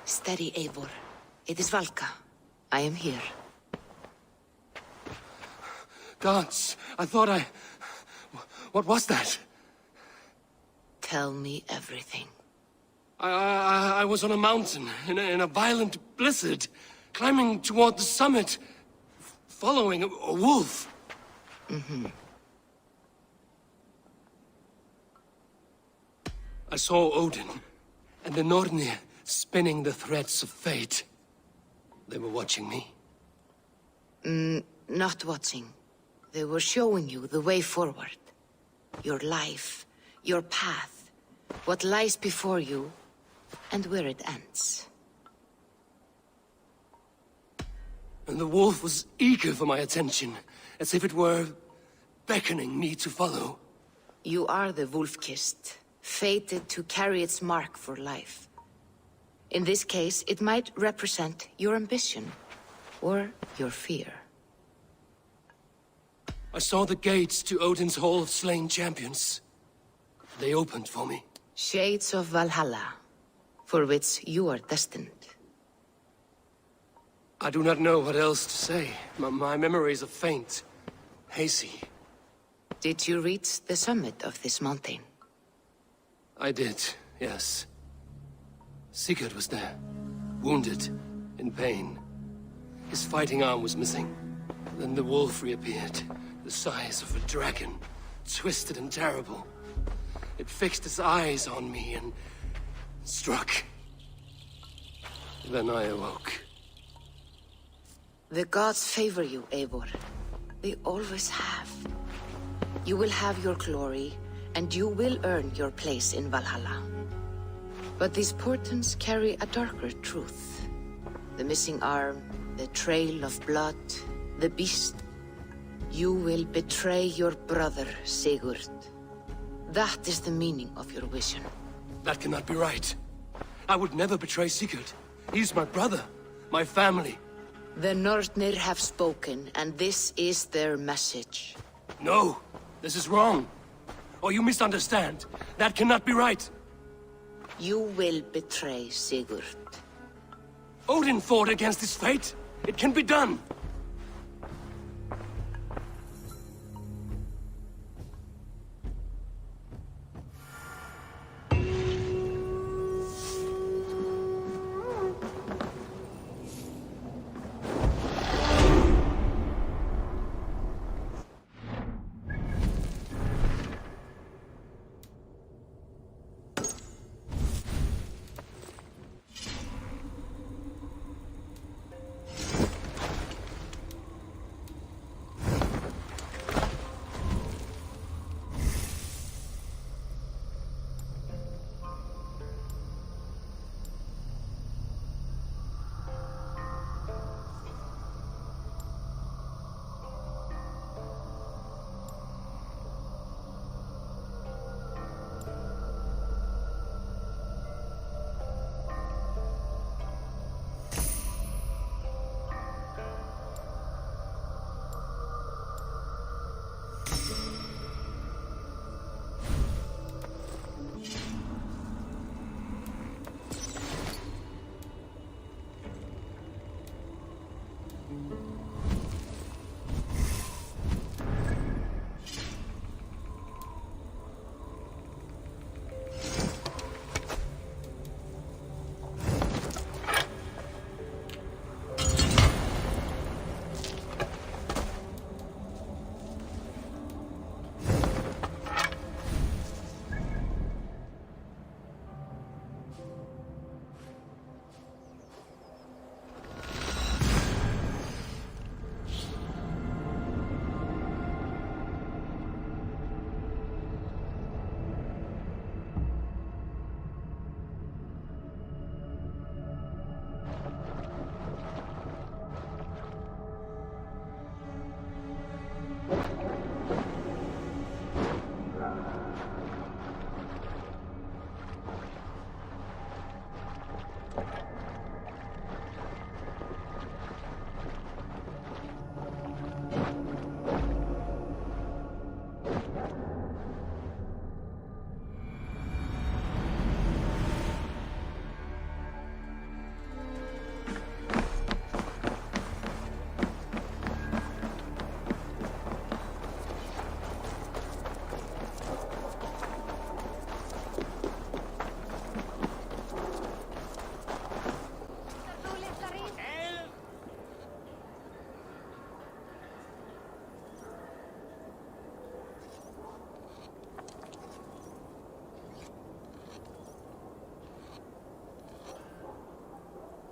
Steady, Eivor. It is Valka. I am here. Gods, I thought I... What was that? Tell me everything. I was on a mountain, in a violent blizzard, climbing toward the summit, following a wolf. Mm-hmm. I saw Odin, and the Nornir spinning the threads of fate. They were watching me. Not watching. They were showing you the way forward. Your life, your path, what lies before you, and where it ends. And the wolf was eager for my attention, as if it were beckoning me to follow. You are the wolf-kissed, fated to carry its mark for life. In this case, it might represent your ambition, or your fear. I saw the gates to Odin's Hall of Slain Champions. They opened for me. Shades of Valhalla, for which you are destined. I do not know what else to say. My memories are faint, hazy. Did you reach the summit of this mountain? I did, yes. Sigurd was there, wounded, in pain. His fighting arm was missing. Then the wolf reappeared, the size of a dragon, twisted and terrible. It fixed its eyes on me and struck. Then I awoke. The gods favor you, Eivor. They always have. You will have your glory, and you will earn your place in Valhalla. But these portents carry a darker truth. The missing arm, the trail of blood, the beast. You will betray your brother, Sigurd. That is the meaning of your vision. That cannot be right. I would never betray Sigurd. He's my brother, my family. The Nornir have spoken, and this is their message. No, this is wrong. Or you misunderstand. That cannot be right. You will betray Sigurd. Odin fought against his fate. It can be done.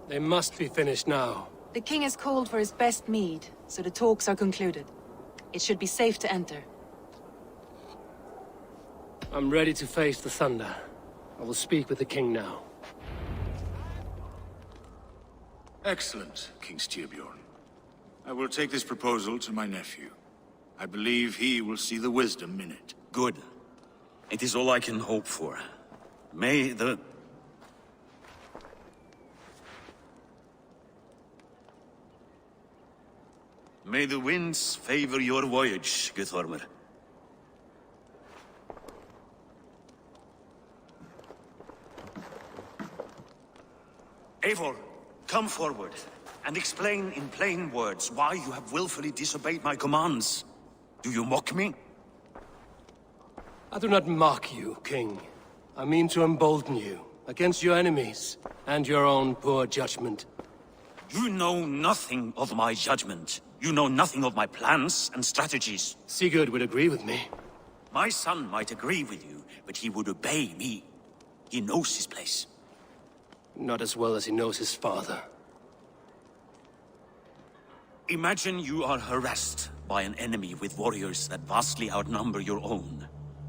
They must be finished now. The king has called for his best mead, so the talks are concluded. It should be safe to enter. I'm ready to face the thunder. I will speak with the king now. Excellent, King Styrbjorn. I will take this proposal to my nephew. I believe he will see the wisdom in it. Good. It is all I can hope for. May the winds favor your voyage, Guthormer. Eivor, come forward, and explain in plain words why you have willfully disobeyed my commands. Do you mock me? I do not mock you, King. I mean to embolden you against your enemies and your own poor judgment. You know nothing of my judgment. You know nothing of my plans and strategies. Sigurd would agree with me. My son might agree with you, but he would obey me. He knows his place. Not as well as he knows his father. Imagine you are harassed by an enemy with warriors that vastly outnumber your own.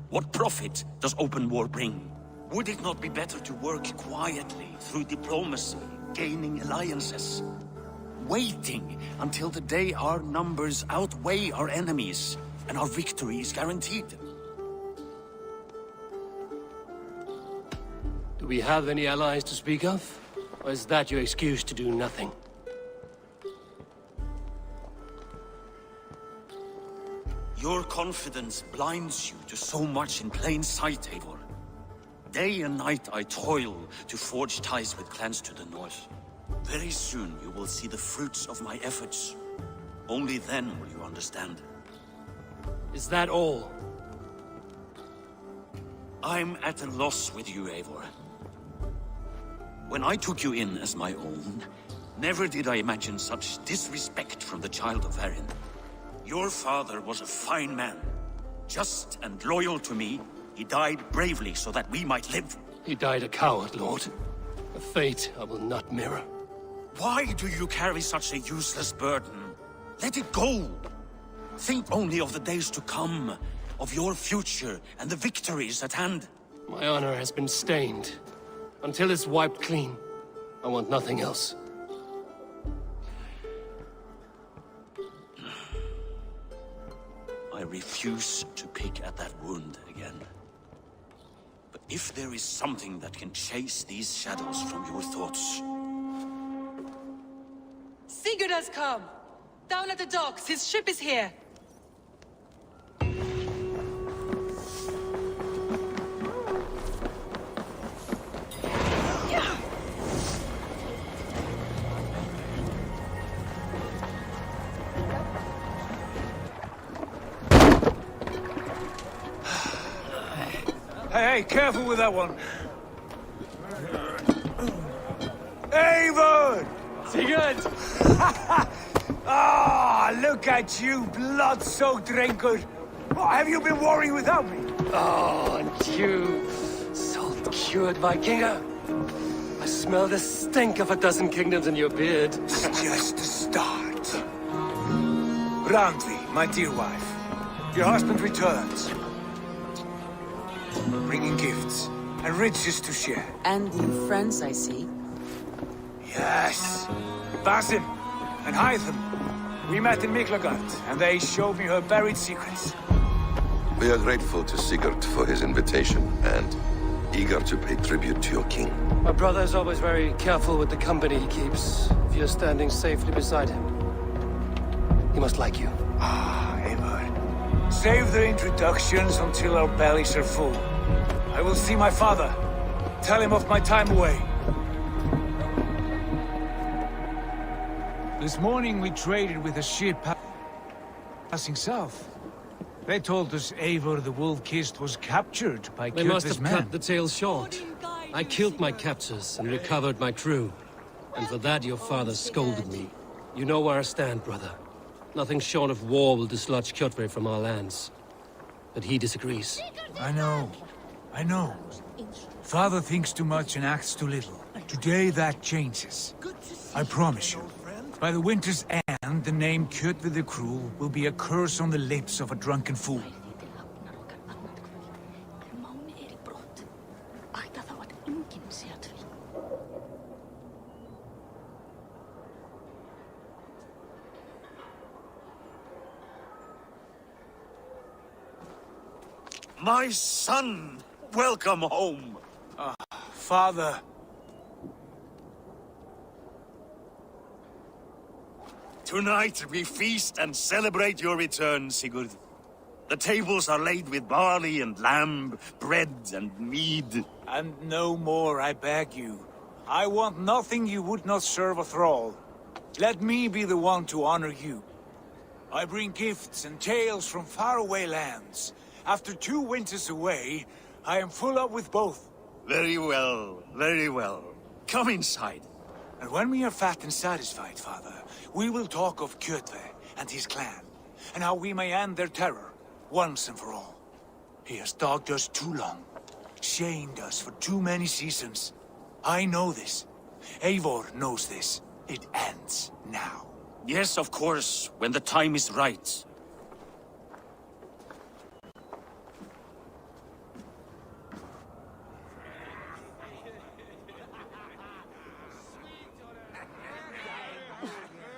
What profit does open war bring? Would it not be better to work quietly through diplomacy, gaining alliances? Waiting until the day our numbers outweigh our enemies and our victory is guaranteed. Do we have any allies to speak of? Or is that your excuse to do nothing? Your confidence blinds you to so much in plain sight, Eivor. Day and night I toil to forge ties with clans to the north. Very soon you will see the fruits of my efforts. Only then will you understand. Is that all? I'm at a loss with you, Eivor. When I took you in as my own, never did I imagine such disrespect from the child of Varin. Your father was a fine man. Just and loyal to me, he died bravely so that we might live. He died a coward, Lord. A fate I will not mirror. Why do you carry such a useless burden? Let it go! Think only of the days to come, of your future and the victories at hand. My honor has been stained. Until it's wiped clean, I want nothing else. I refuse to pick at that wound again. But if there is something that can chase these shadows from your thoughts... Sigurd has come! Down at the docks, his ship is here! Hey, careful with that one. Eivor! Sigurd! Ah, look at you, blood-soaked drinker. What have you been worrying without me? Oh, and you, salt-cured Vikinger. I smell the stink of a dozen kingdoms in your beard. It's just the start. Randvi, my dear wife, your husband returns. Bringing gifts and riches to share. And new friends, I see. Yes. Basim and Hytham. We met in Miklagard, and they showed me her buried secrets. We are grateful to Sigurd for his invitation, and eager to pay tribute to your king. My brother is always very careful with the company he keeps. If you're standing safely beside him, he must like you. Ah, Eivor. Save the introductions until our bellies are full. I will see my father. Tell him of my time away. This morning we traded with a ship passing south. They told us Eivor the Wolf-Kissed was captured by They must Kyrth's have men. cut the tale short. I killed my captors and recovered my crew. And for that your father scolded me. You know where I stand, brother. Nothing short of war will dislodge Kjotve from our lands. But he disagrees. I know. Father thinks too much and acts too little. Today that changes. I promise you. By the winter's end, the name Kjotve the Cruel will be a curse on the lips of a drunken fool. My son! Welcome home! Father. Tonight we feast and celebrate your return, Sigurd. The tables are laid with barley and lamb, bread and mead. And no more, I beg you. I want nothing you would not serve a thrall. Let me be the one to honor you. I bring gifts and tales from faraway lands. After 2 winters away, I am full up with both. Very well, very well. Come inside. And when we are fat and satisfied, Father, we will talk of Kjotve and his clan, and how we may end their terror, once and for all. He has dogged us too long, shamed us for too many seasons. I know this. Eivor knows this. It ends now. Yes, of course, when the time is right.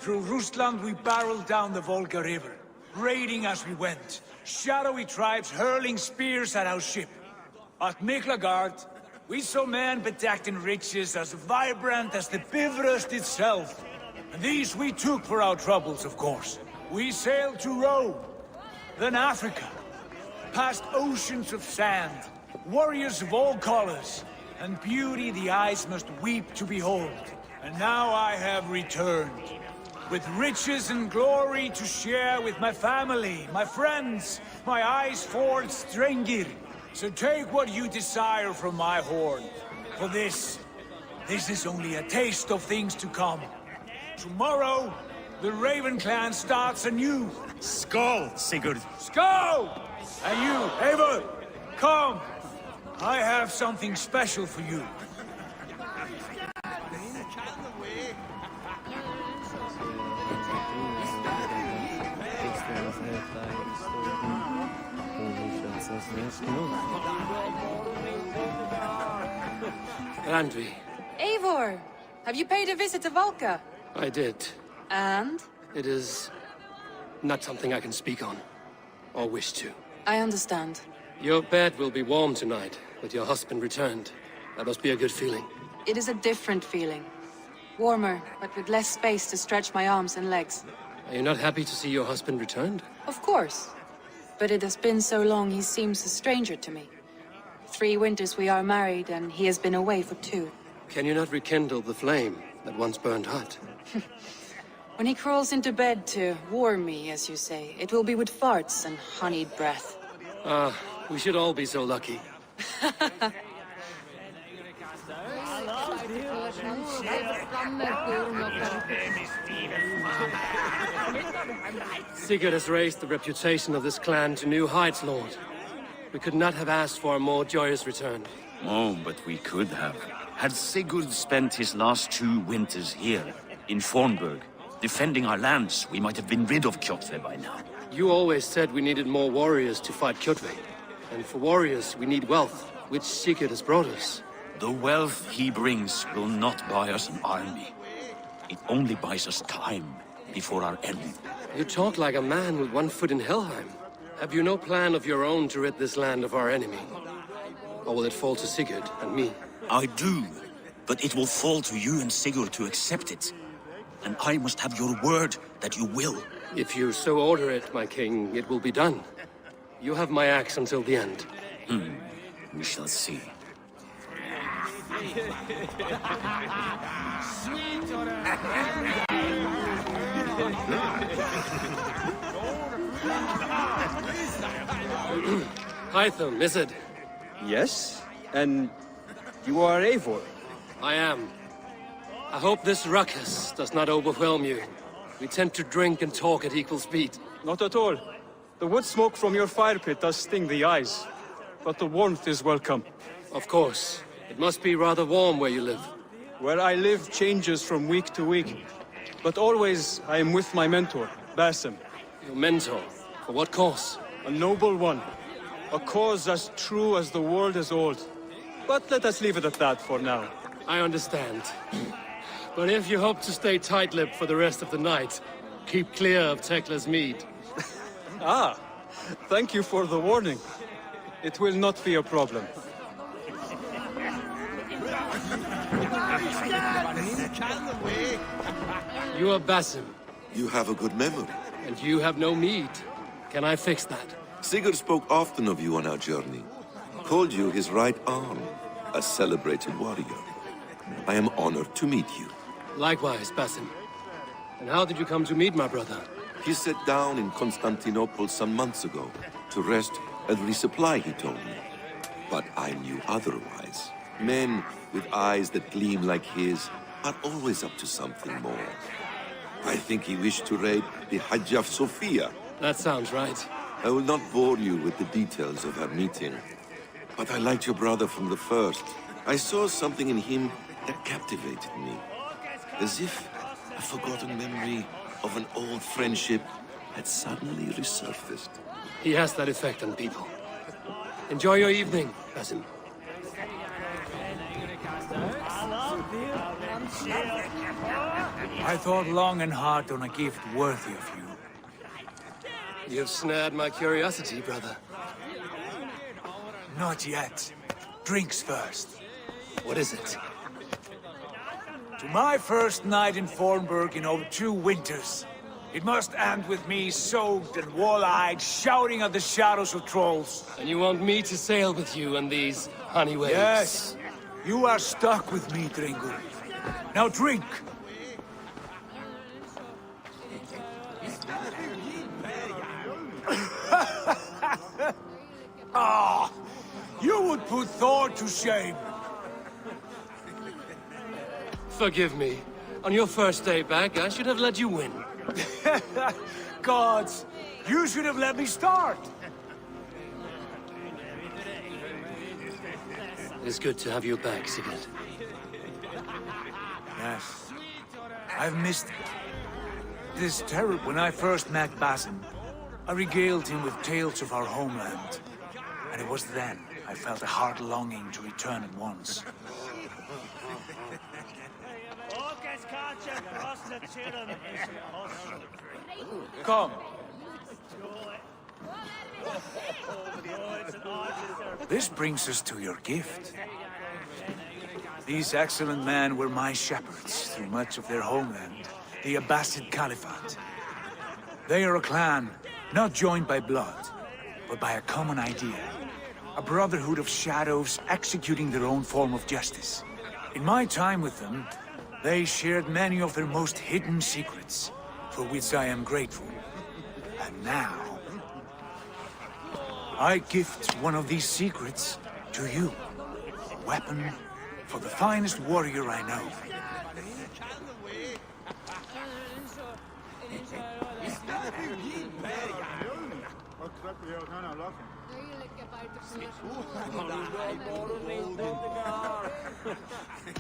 Through Rusland we barreled down the Volga River, raiding as we went. Shadowy tribes hurling spears at our ship. At Miklagard, we saw men bedecked in riches as vibrant as the Bifrost itself. And these we took for our troubles, of course. We sailed to Rome, then Africa, past oceans of sand, warriors of all colors, and beauty the eyes must weep to behold. And now I have returned, with riches and glory to share with my family, my friends, my eyes-forged Strengir. So take what you desire from my horn. For this is only a taste of things to come. Tomorrow, the Raven clan starts anew. Skål, Sigurd. Skål! And you, Eivor, come. I have something special for you. Randvi, Eivor, have you paid a visit to Volca? I did. And? It is not something I can speak on, or wish to. I understand. Your bed will be warm tonight, with your husband returned. That must be a good feeling. It is a different feeling. Warmer, but with less space to stretch my arms and legs. Are you not happy to see your husband returned? Of course. But it has been so long he seems a stranger to me. 3 winters we are married, and he has been away for 2. Can you not rekindle the flame that once burned hot? When he crawls into bed to warm me, as you say, it will be with farts and honeyed breath. Ah, we should all be so lucky. Sigurd has raised the reputation of this clan to new heights, Lord. We could not have asked for a more joyous return. Oh, but we could have. Had Sigurd spent his last 2 winters here, in Fornburg, defending our lands, we might have been rid of Kjotve by now. You always said we needed more warriors to fight Kjotve. And for warriors, we need wealth, which Sigurd has brought us. The wealth he brings will not buy us an army. It only buys us time before our end. You talk like a man with 1 foot in Helheim. Have you no plan of your own to rid this land of our enemy? Or will it fall to Sigurd and me? I do, but it will fall to you and Sigurd to accept it. And I must have your word that you will. If you so order it, my king, it will be done. You have my axe until the end. We shall see. Hytham, is it? Yes? And you are Eivor? I am. I hope this ruckus does not overwhelm you. We tend to drink and talk at equal speed. Not at all. The wood smoke from your fire pit does sting the eyes, but the warmth is welcome. Of course. It must be rather warm where you live. Where I live changes from week to week. But always I am with my mentor, Basim. Your mentor? For what cause? A noble one. A cause as true as the world is old. But let us leave it at that for now. I understand. But if you hope to stay tight-lipped for the rest of the night, keep clear of Tekla's mead. Ah, thank you for the warning. It will not be a problem. You are Basim. You have a good memory. And you have no mead. Can I fix that? Sigurd spoke often of you on our journey. Called you his right arm, a celebrated warrior. I am honored to meet you. Likewise, Basim. And how did you come to meet my brother? He sat down in Constantinople some months ago to rest and resupply, he told me. But I knew otherwise. Men with eyes that gleam like his are always up to something more. I think he wished to raid the Hajj of Sophia. That sounds right. I will not bore you with the details of our meeting. But I liked your brother from the first. I saw something in him that captivated me. As if a forgotten memory of an old friendship had suddenly resurfaced. He has that effect on people. Enjoy your evening, Basim. I thought long and hard on a gift worthy of you. You've snared my curiosity, brother. Not yet. Drinks first. What is it? To my first night in Fornburg in over 2 winters. It must end with me soaked and wall-eyed, shouting at the shadows of trolls. And you want me to sail with you on these honey waves? Yes. You are stuck with me, Dringur. Now drink! Ah! You would put Thor to shame! Forgive me. On your first day back, I should have let you win. Gods! You should have let me start! It's good to have you back, Sigurd. Yes. I've missed it. It is terrible. When I first met Basim, I regaled him with tales of our homeland. And it was then I felt a heart longing to return at once. Come. This brings us to your gift. These excellent men were my shepherds through much of their homeland, the Abbasid Caliphate. They are a clan, not joined by blood, but by a common idea. A brotherhood of shadows executing their own form of justice. In my time with them, they shared many of their most hidden secrets, for which I am grateful. And now, I gift one of these secrets to you. A weapon for the finest warrior I know.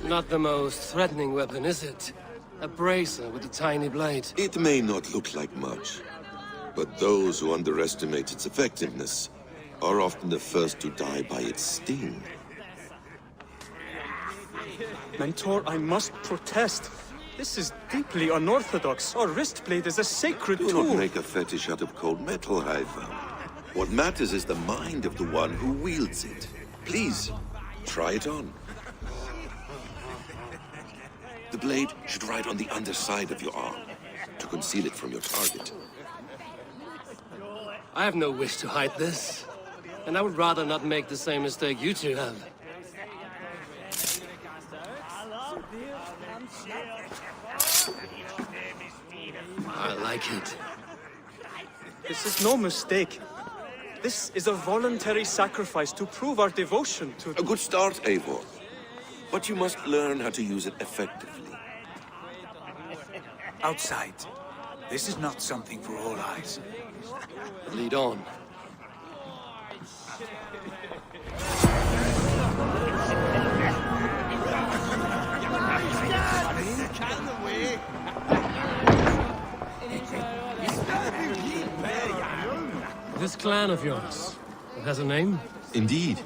Not the most threatening weapon, is it? A bracer with a tiny blade. It may not look like much, but those who underestimate its effectiveness are often the first to die by its sting. Mentor, I must protest. This is deeply unorthodox. Our wrist blade is a sacred Do tool. not make a fetish out of cold metal, I found. What matters is the mind of the one who wields it. Please, try it on. The blade should ride on the underside of your arm, to conceal it from your target. I have no wish to hide this. And I would rather not make the same mistake you two have. I like it. This is no mistake. This is a voluntary sacrifice to prove our devotion to... A good start, Eivor. But you must learn how to use it effectively. Outside. This is not something for all eyes. Lead on. This clan of yours, it has a name? Indeed.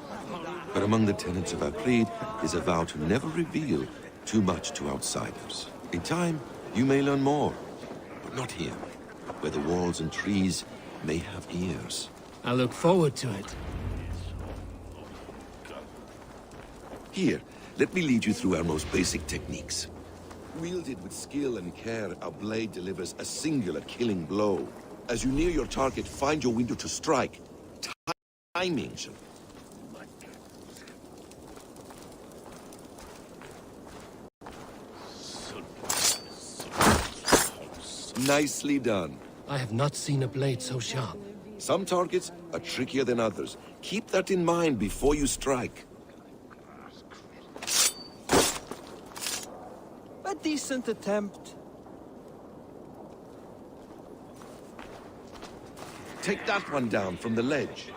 But among the tenets of our creed is a vow to never reveal too much to outsiders. In time, you may learn more, but not here, where the walls and trees may have ears. I look forward to it. Here, let me lead you through our most basic techniques. Wielded with skill and care, our blade delivers a singular killing blow. As you near your target, find your window to strike. Timing. Nicely done. I have not seen a blade so sharp. Some targets are trickier than others. Keep that in mind before you strike. A decent attempt. Take that one down from the ledge.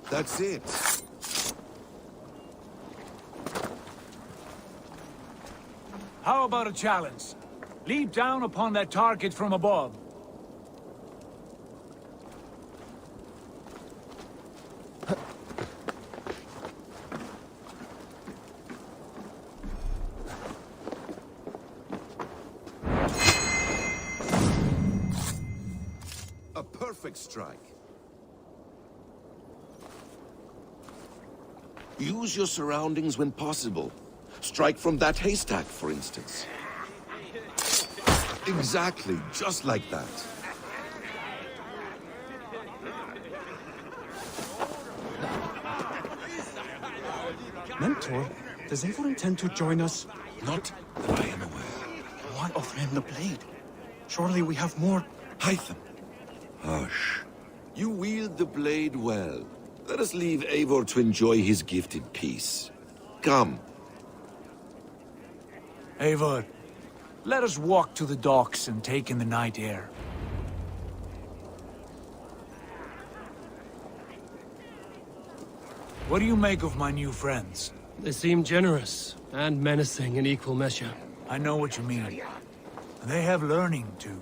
That's it. How about a challenge? Leap down upon that target from above. A perfect strike. Use your surroundings when possible. Strike from that haystack, for instance. Exactly, just like that. Mentor, does Eivor intend to join us? Not that I am aware. Why offer him the blade? Surely we have more... Hytham. Hush. You wield the blade well. Let us leave Eivor to enjoy his gift in peace. Come. Eivor, let us walk to the docks and take in the night air. What do you make of my new friends? They seem generous and menacing in equal measure. I know what you mean. And they have learning, too.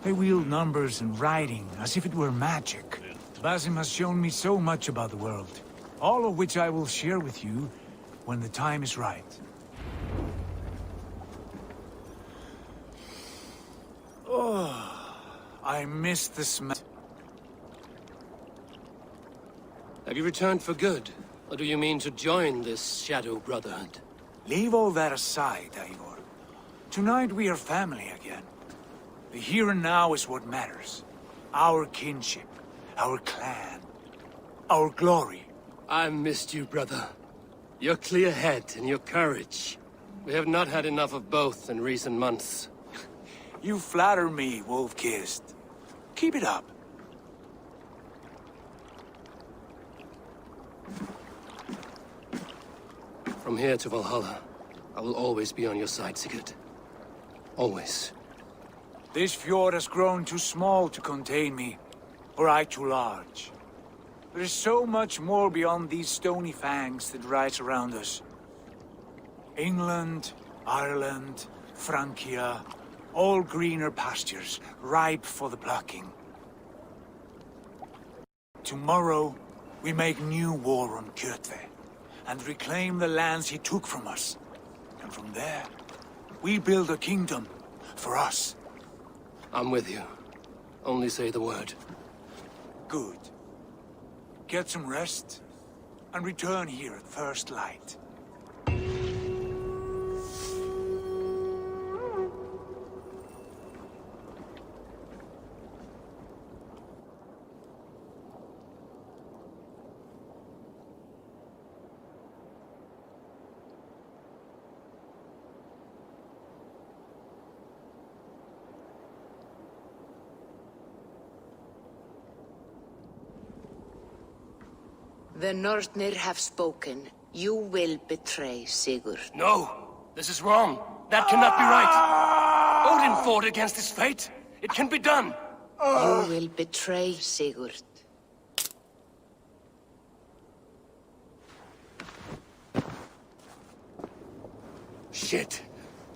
They wield numbers and writing as if it were magic. Basim has shown me so much about the world, all of which I will share with you when the time is right. Oh, I miss the smell. Have you returned for good? Or do you mean to join this Shadow Brotherhood? Leave all that aside, Eivor. Tonight we are family again. The here and now is what matters. Our kinship, our clan, our glory. I missed you, brother. Your clear head and your courage. We have not had enough of both in recent months. You flatter me, Wolf-Kissed. Keep it up. From here to Valhalla, I will always be on your side, Sigurd. Always. This fjord has grown too small to contain me, or I too large. There is so much more beyond these stony fangs that rise around us. England, Ireland, Francia, all greener pastures, ripe for the plucking. Tomorrow, we make new war on Kjotve, and reclaim the lands he took from us. And from there, we build a kingdom for us. I'm with you. Only say the word. Good. Get some rest, and return here at first light. The Northnir have spoken. You will betray Sigurd. No! This is wrong! That cannot be right! Odin fought against his fate! It can be done! You will betray Sigurd. Shit!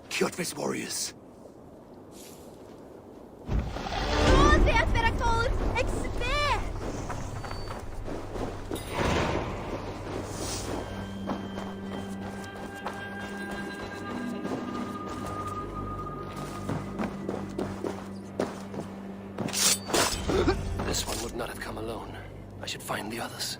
Kjotve's warriors. This one would not have come alone. I should find the others.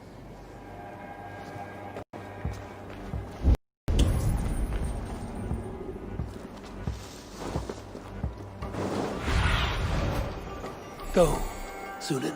Go, Zulin.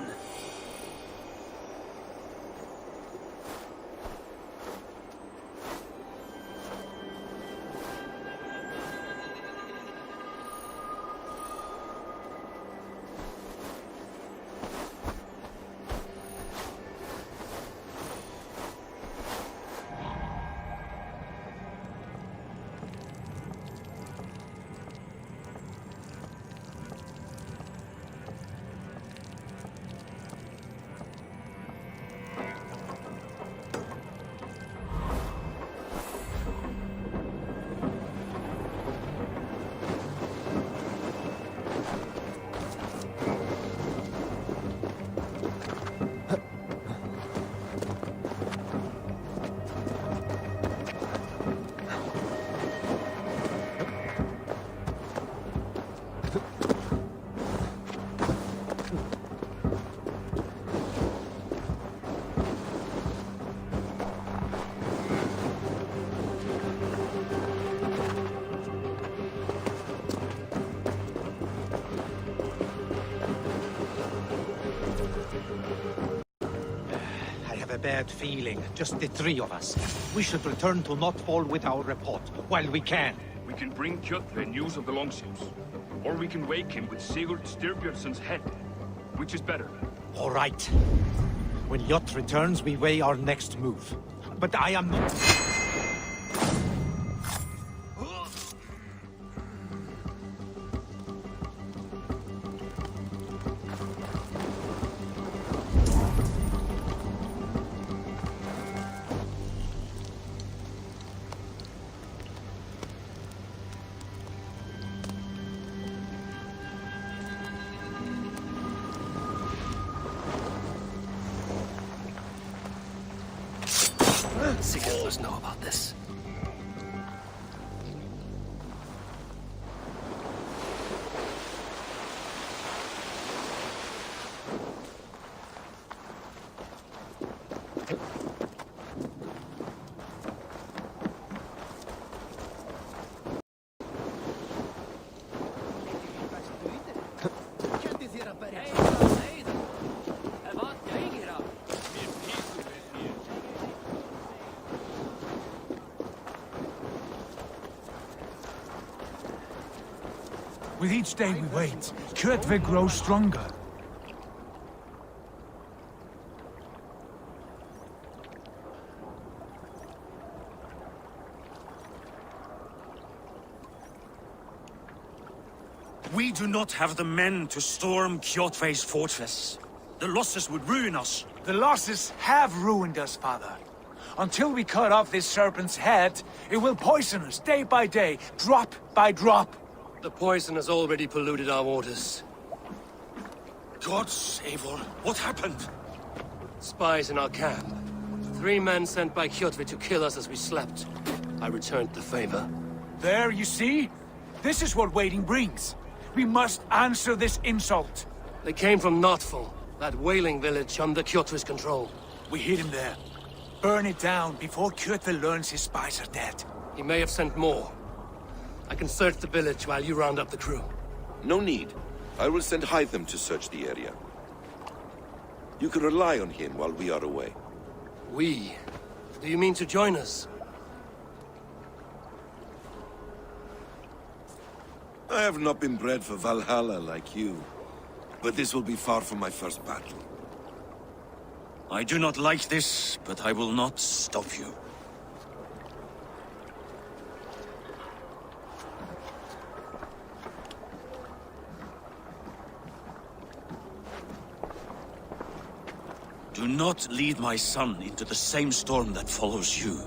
Bad feeling. Just the three of us. We should return to Notfall with our report, while we can. We can bring Kjotve news of the longships. Or we can wake him with Sigurd Styrbjörnsson's head. Which is better? All right. When Jot returns, we weigh our next move. But I am not... Sigurd must know about this. With each day we wait, Kjotve grows stronger. We do not have the men to storm Kjotve's fortress. The losses would ruin us. The losses have ruined us, father. Until we cut off this serpent's head, it will poison us day by day, drop by drop. The poison has already polluted our waters. Gods, Eivor, what happened? Spies in our camp. 3 men sent by Kjotve to kill us as we slept. I returned the favor. There, you see? This is what waiting brings. We must answer this insult. They came from Notfall, that whaling village under Kjotve's control. We hid him there. Burn it down before Kjotve learns his spies are dead. He may have sent more. I can search the village while you round up the crew. No need. I will send Hytham to search the area. You can rely on him while we are away. We? Do you mean to join us? I have not been bred for Valhalla like you, but this will be far from my first battle. I do not like this, but I will not stop you. Do not lead my son into the same storm that follows you.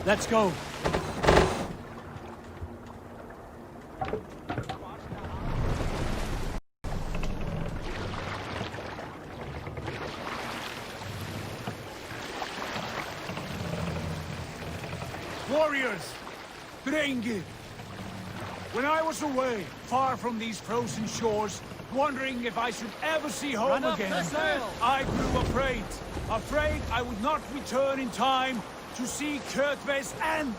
Let's go. Warriors, Drengi. When I was away, far from these frozen shores, wondering if I should ever see home again, I grew afraid. Afraid I would not return in time to see Kjotve's end.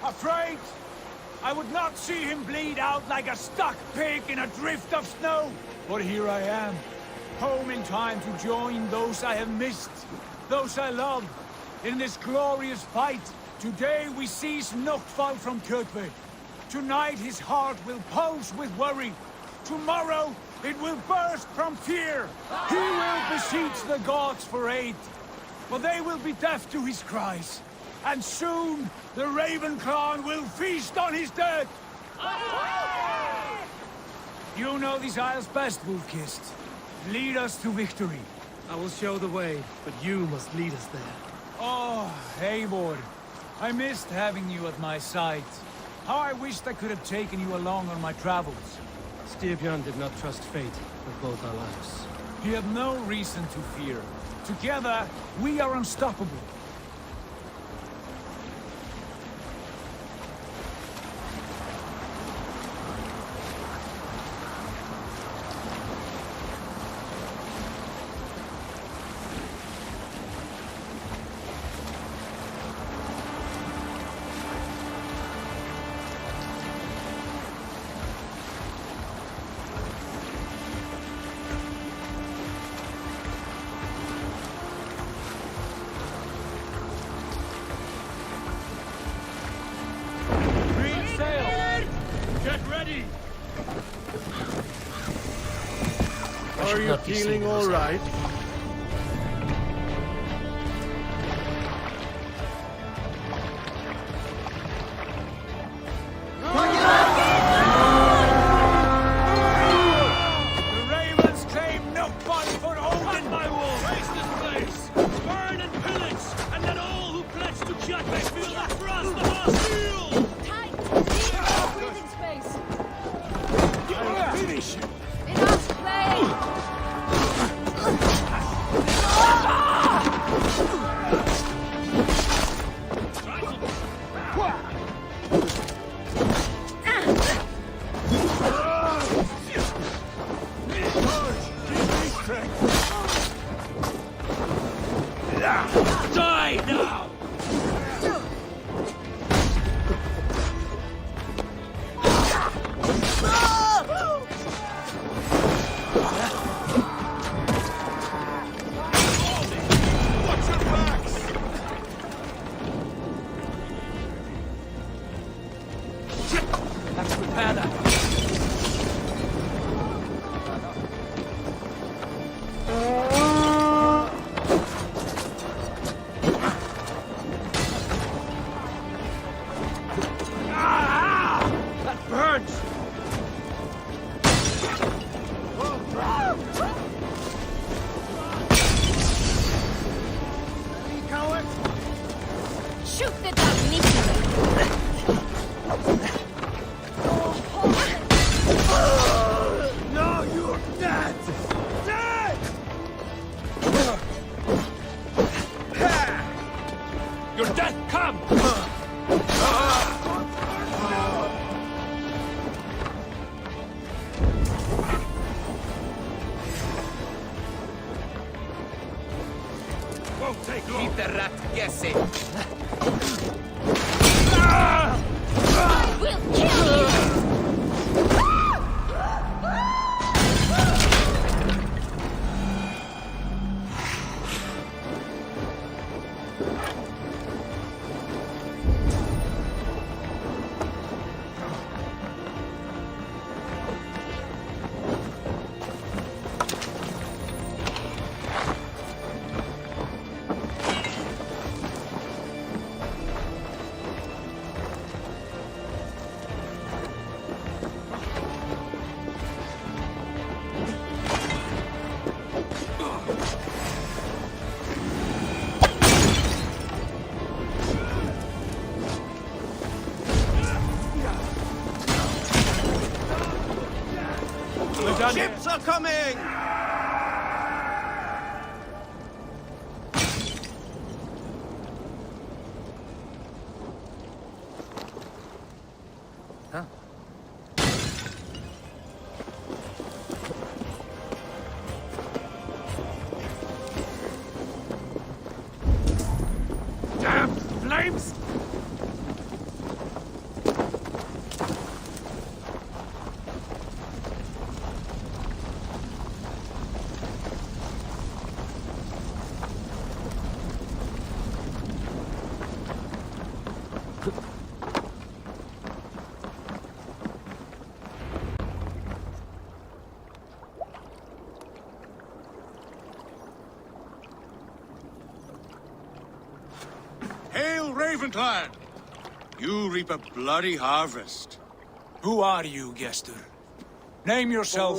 Afraid I would not see him bleed out like a stuck pig in a drift of snow. But here I am, home in time to join those I have missed, those I love, in this glorious fight. Today we seize Noctfall from Kjotve. Tonight his heart will pulse with worry. Tomorrow it will burst from fear. He will beseech the gods for aid, but they will be deaf to his cries. And soon the Raven clan will feast on his dead. You know these isles best, Wolf-Kissed. Lead us to victory. I will show the way, but you must lead us there. Oh, Eivor. I missed having you at my side. How I wished I could have taken you along on my travels. Styrbjörn did not trust fate with both our lives. You have no reason to fear. Together, we are unstoppable. Are you feeling all right? The Ravens claim Noctfall for Odin! My wolf! Raise this place! Burn and pillage! And let all who pledge to Kjotve feel the thrust of our steel! Tight! Leave our breathing space! I'll finish you! Enough play! Die now! Let's repair that. That burns! Shoot the dog, Nikki! No, you're dead! Dead! Your death come! Won't take long! Keep the rat guessing. I will kill you! Assaults are coming! Huh? Damn flames! Hail, Ravenclad! You reap a bloody harvest. Who are you, Gester? Name yourself.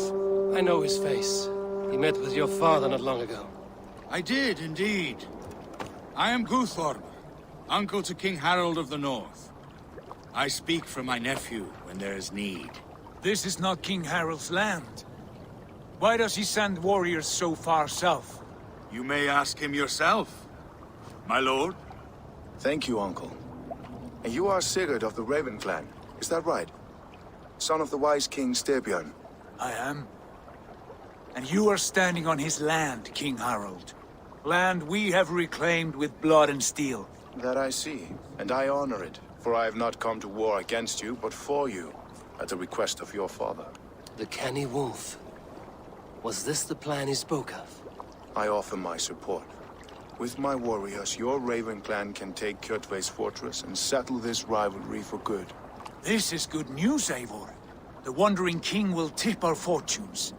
I know his face. He met with your father not long ago. I did, indeed. I am Guthorm, uncle to King Harold of the North. I speak for my nephew when there is need. This is not King Harold's land. Why does he send warriors so far south? You may ask him yourself, my lord. Thank you, uncle. And you are Sigurd of the Raven clan, is that right? Son of the wise King Styrbjörn. I am. And you are standing on his land, King Harold. Land we have reclaimed with blood and steel. That I see, and I honor it, for I have not come to war against you, but for you, at the request of your father. The canny wolf. Was this the plan he spoke of? I offer my support. With my warriors, your Raven clan can take Kjotve's fortress and settle this rivalry for good. This is good news, Eivor. The Wandering King will tip our fortunes.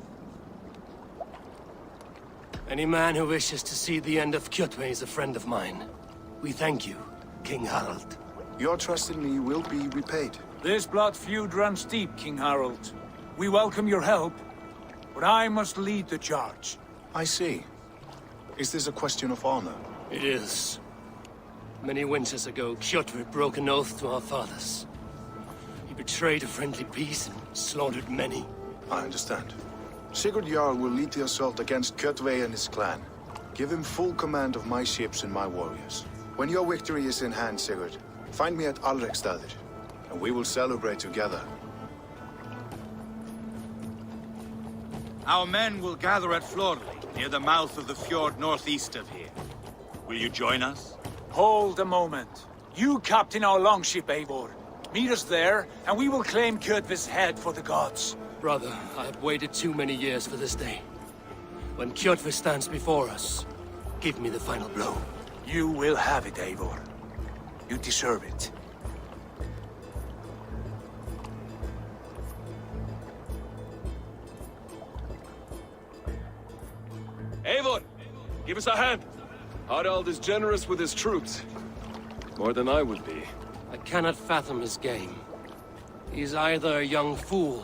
Any man who wishes to see the end of Kjotve is a friend of mine. We thank you, King Harald. Your trust in me will be repaid. This blood feud runs deep, King Harold. We welcome your help, but I must lead the charge. I see. Is this a question of honor? It is. Many winters ago, Kjotve broke an oath to our fathers. He betrayed a friendly peace and slaughtered many. I understand. Sigurd Jarl will lead the assault against Kjotve and his clan. Give him full command of my ships and my warriors. When your victory is in hand, Sigurd, find me at Alrekstadir, and we will celebrate together. Our men will gather at Florley, near the mouth of the fjord northeast of here. Will you join us? Hold a moment. You captain our longship, Eivor. Meet us there, and we will claim Kjotve's head for the gods. Brother, I have waited too many years for this day. When Kjotve stands before us, give me the final blow. You will have it, Eivor. You deserve it. Eivor, give us a hand. Harald is generous with his troops. More than I would be. I cannot fathom his game. He is either a young fool,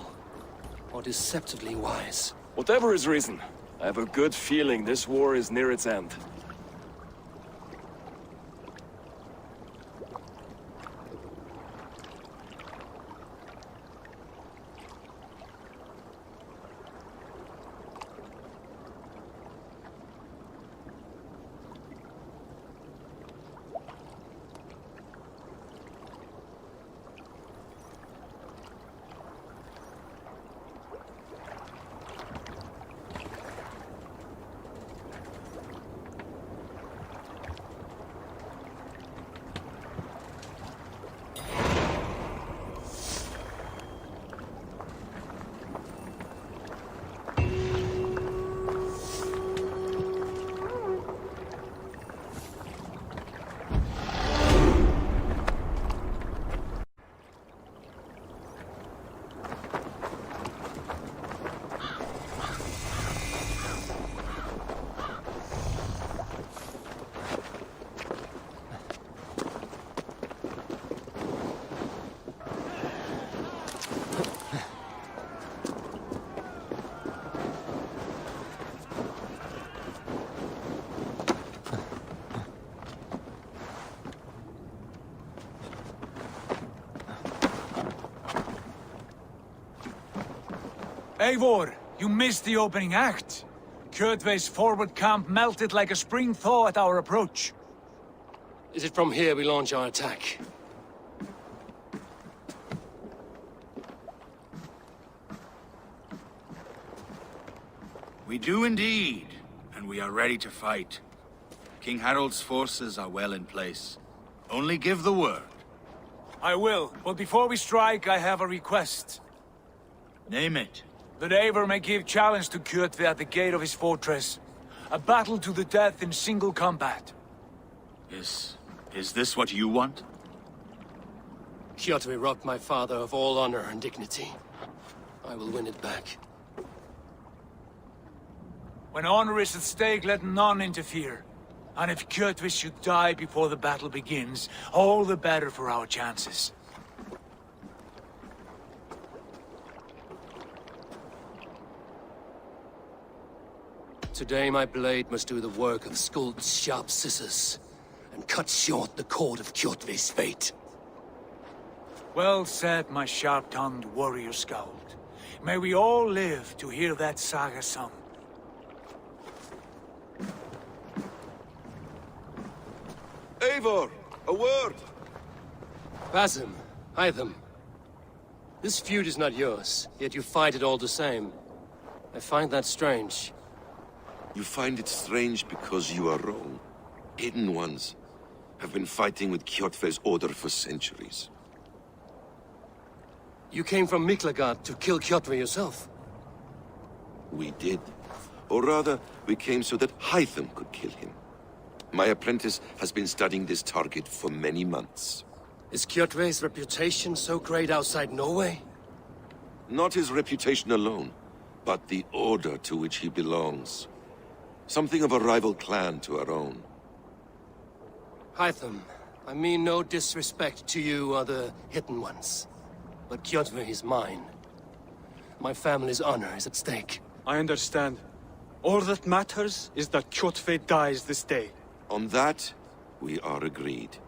or deceptively wise. Whatever his reason, I have a good feeling this war is near its end. Eivor, You missed the opening act. Kjotve's forward camp melted like a spring thaw at our approach. Is it from here we launch our attack? We do indeed, and we are ready to fight. King Harold's forces are well in place. Only give the word. I will, but before we strike, I have a request. Name it. That Eivor may give challenge to Kjotve at the gate of his fortress. A battle to the death in single combat. Is this what you want? Kjotve robbed my father of all honor and dignity. I will win it back. When honor is at stake, let none interfere. And if Kjotve should die before the battle begins, all the better for our chances. Today my blade must do the work of Skuld's sharp scissors, and cut short the cord of Kjotve's fate. Well said, my sharp-tongued warrior Skald. May we all live to hear that saga sung. Eivor, a word! Basim, Hytham. This feud is not yours, yet you fight it all the same. I find that strange. You find it strange because you are wrong. Hidden Ones have been fighting with Kjotve's order for centuries. You came from Miklagard to kill Kjotve yourself? We did. Or rather, we came so that Hytham could kill him. My apprentice has been studying this target for many months. Is Kjotve's reputation so great outside Norway? Not his reputation alone, but the order to which he belongs. Something of a rival clan to our own. Hytham, I mean no disrespect to you or the Hidden Ones. But Kjotve is mine. My family's honor is at stake. I understand. All that matters is that Kjotve dies this day. On that, we are agreed.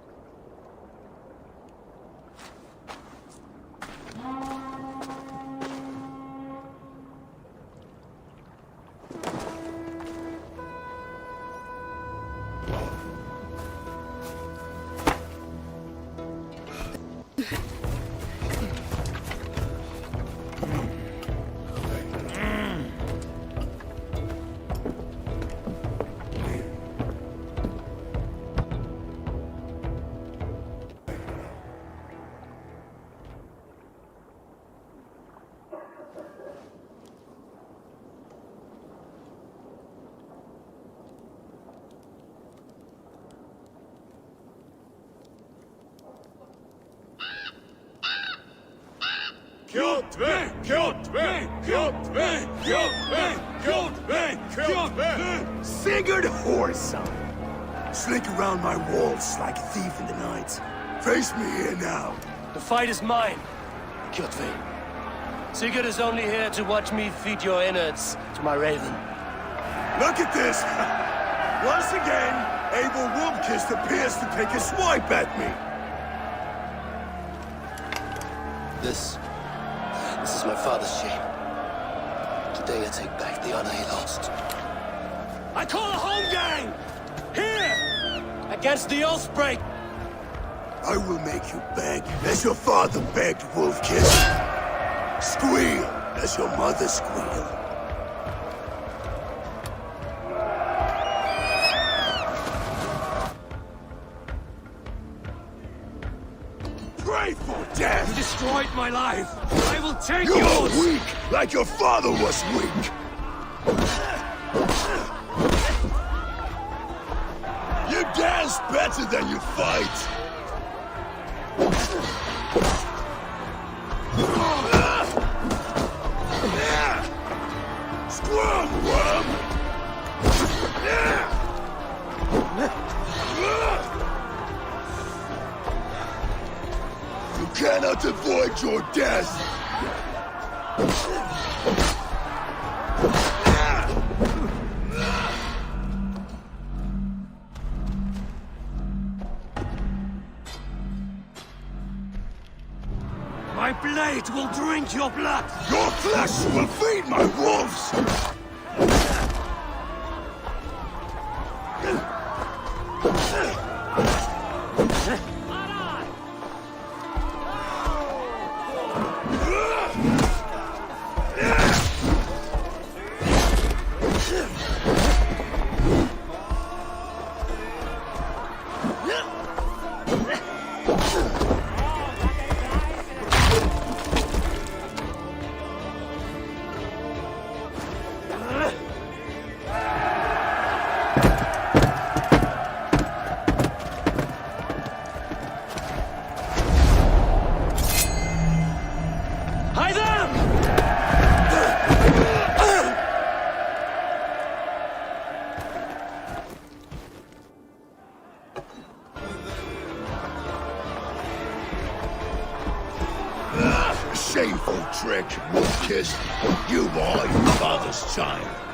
Kjotve! Kjotve! Kjotve! Kjotve! Kjotve! Kjotve! Sigurd Whoreson! Slink around my walls like a thief in the night. Face me here now. The fight is mine, Kjotve. Sigurd is only here to watch me feed your innards to my raven. Look at this! Once again, Abel Wildkist appears to take a swipe at me. This is my father's shame. Today I take back the honor he lost. I call a home gang! Here! Against the Oathbreak! I will make you beg as your father begged, Wolfkiss. Squeal as your mother squealed. Pray for death! You destroyed my life! I will take You're yours! weak, like your father was weak! You dance better than you fight! Scrum, worm! You cannot avoid your death! My blade! blade will drink your blood! Your flesh will feed my wolves! Shameful trick, wolf-kissed. You are your father's child.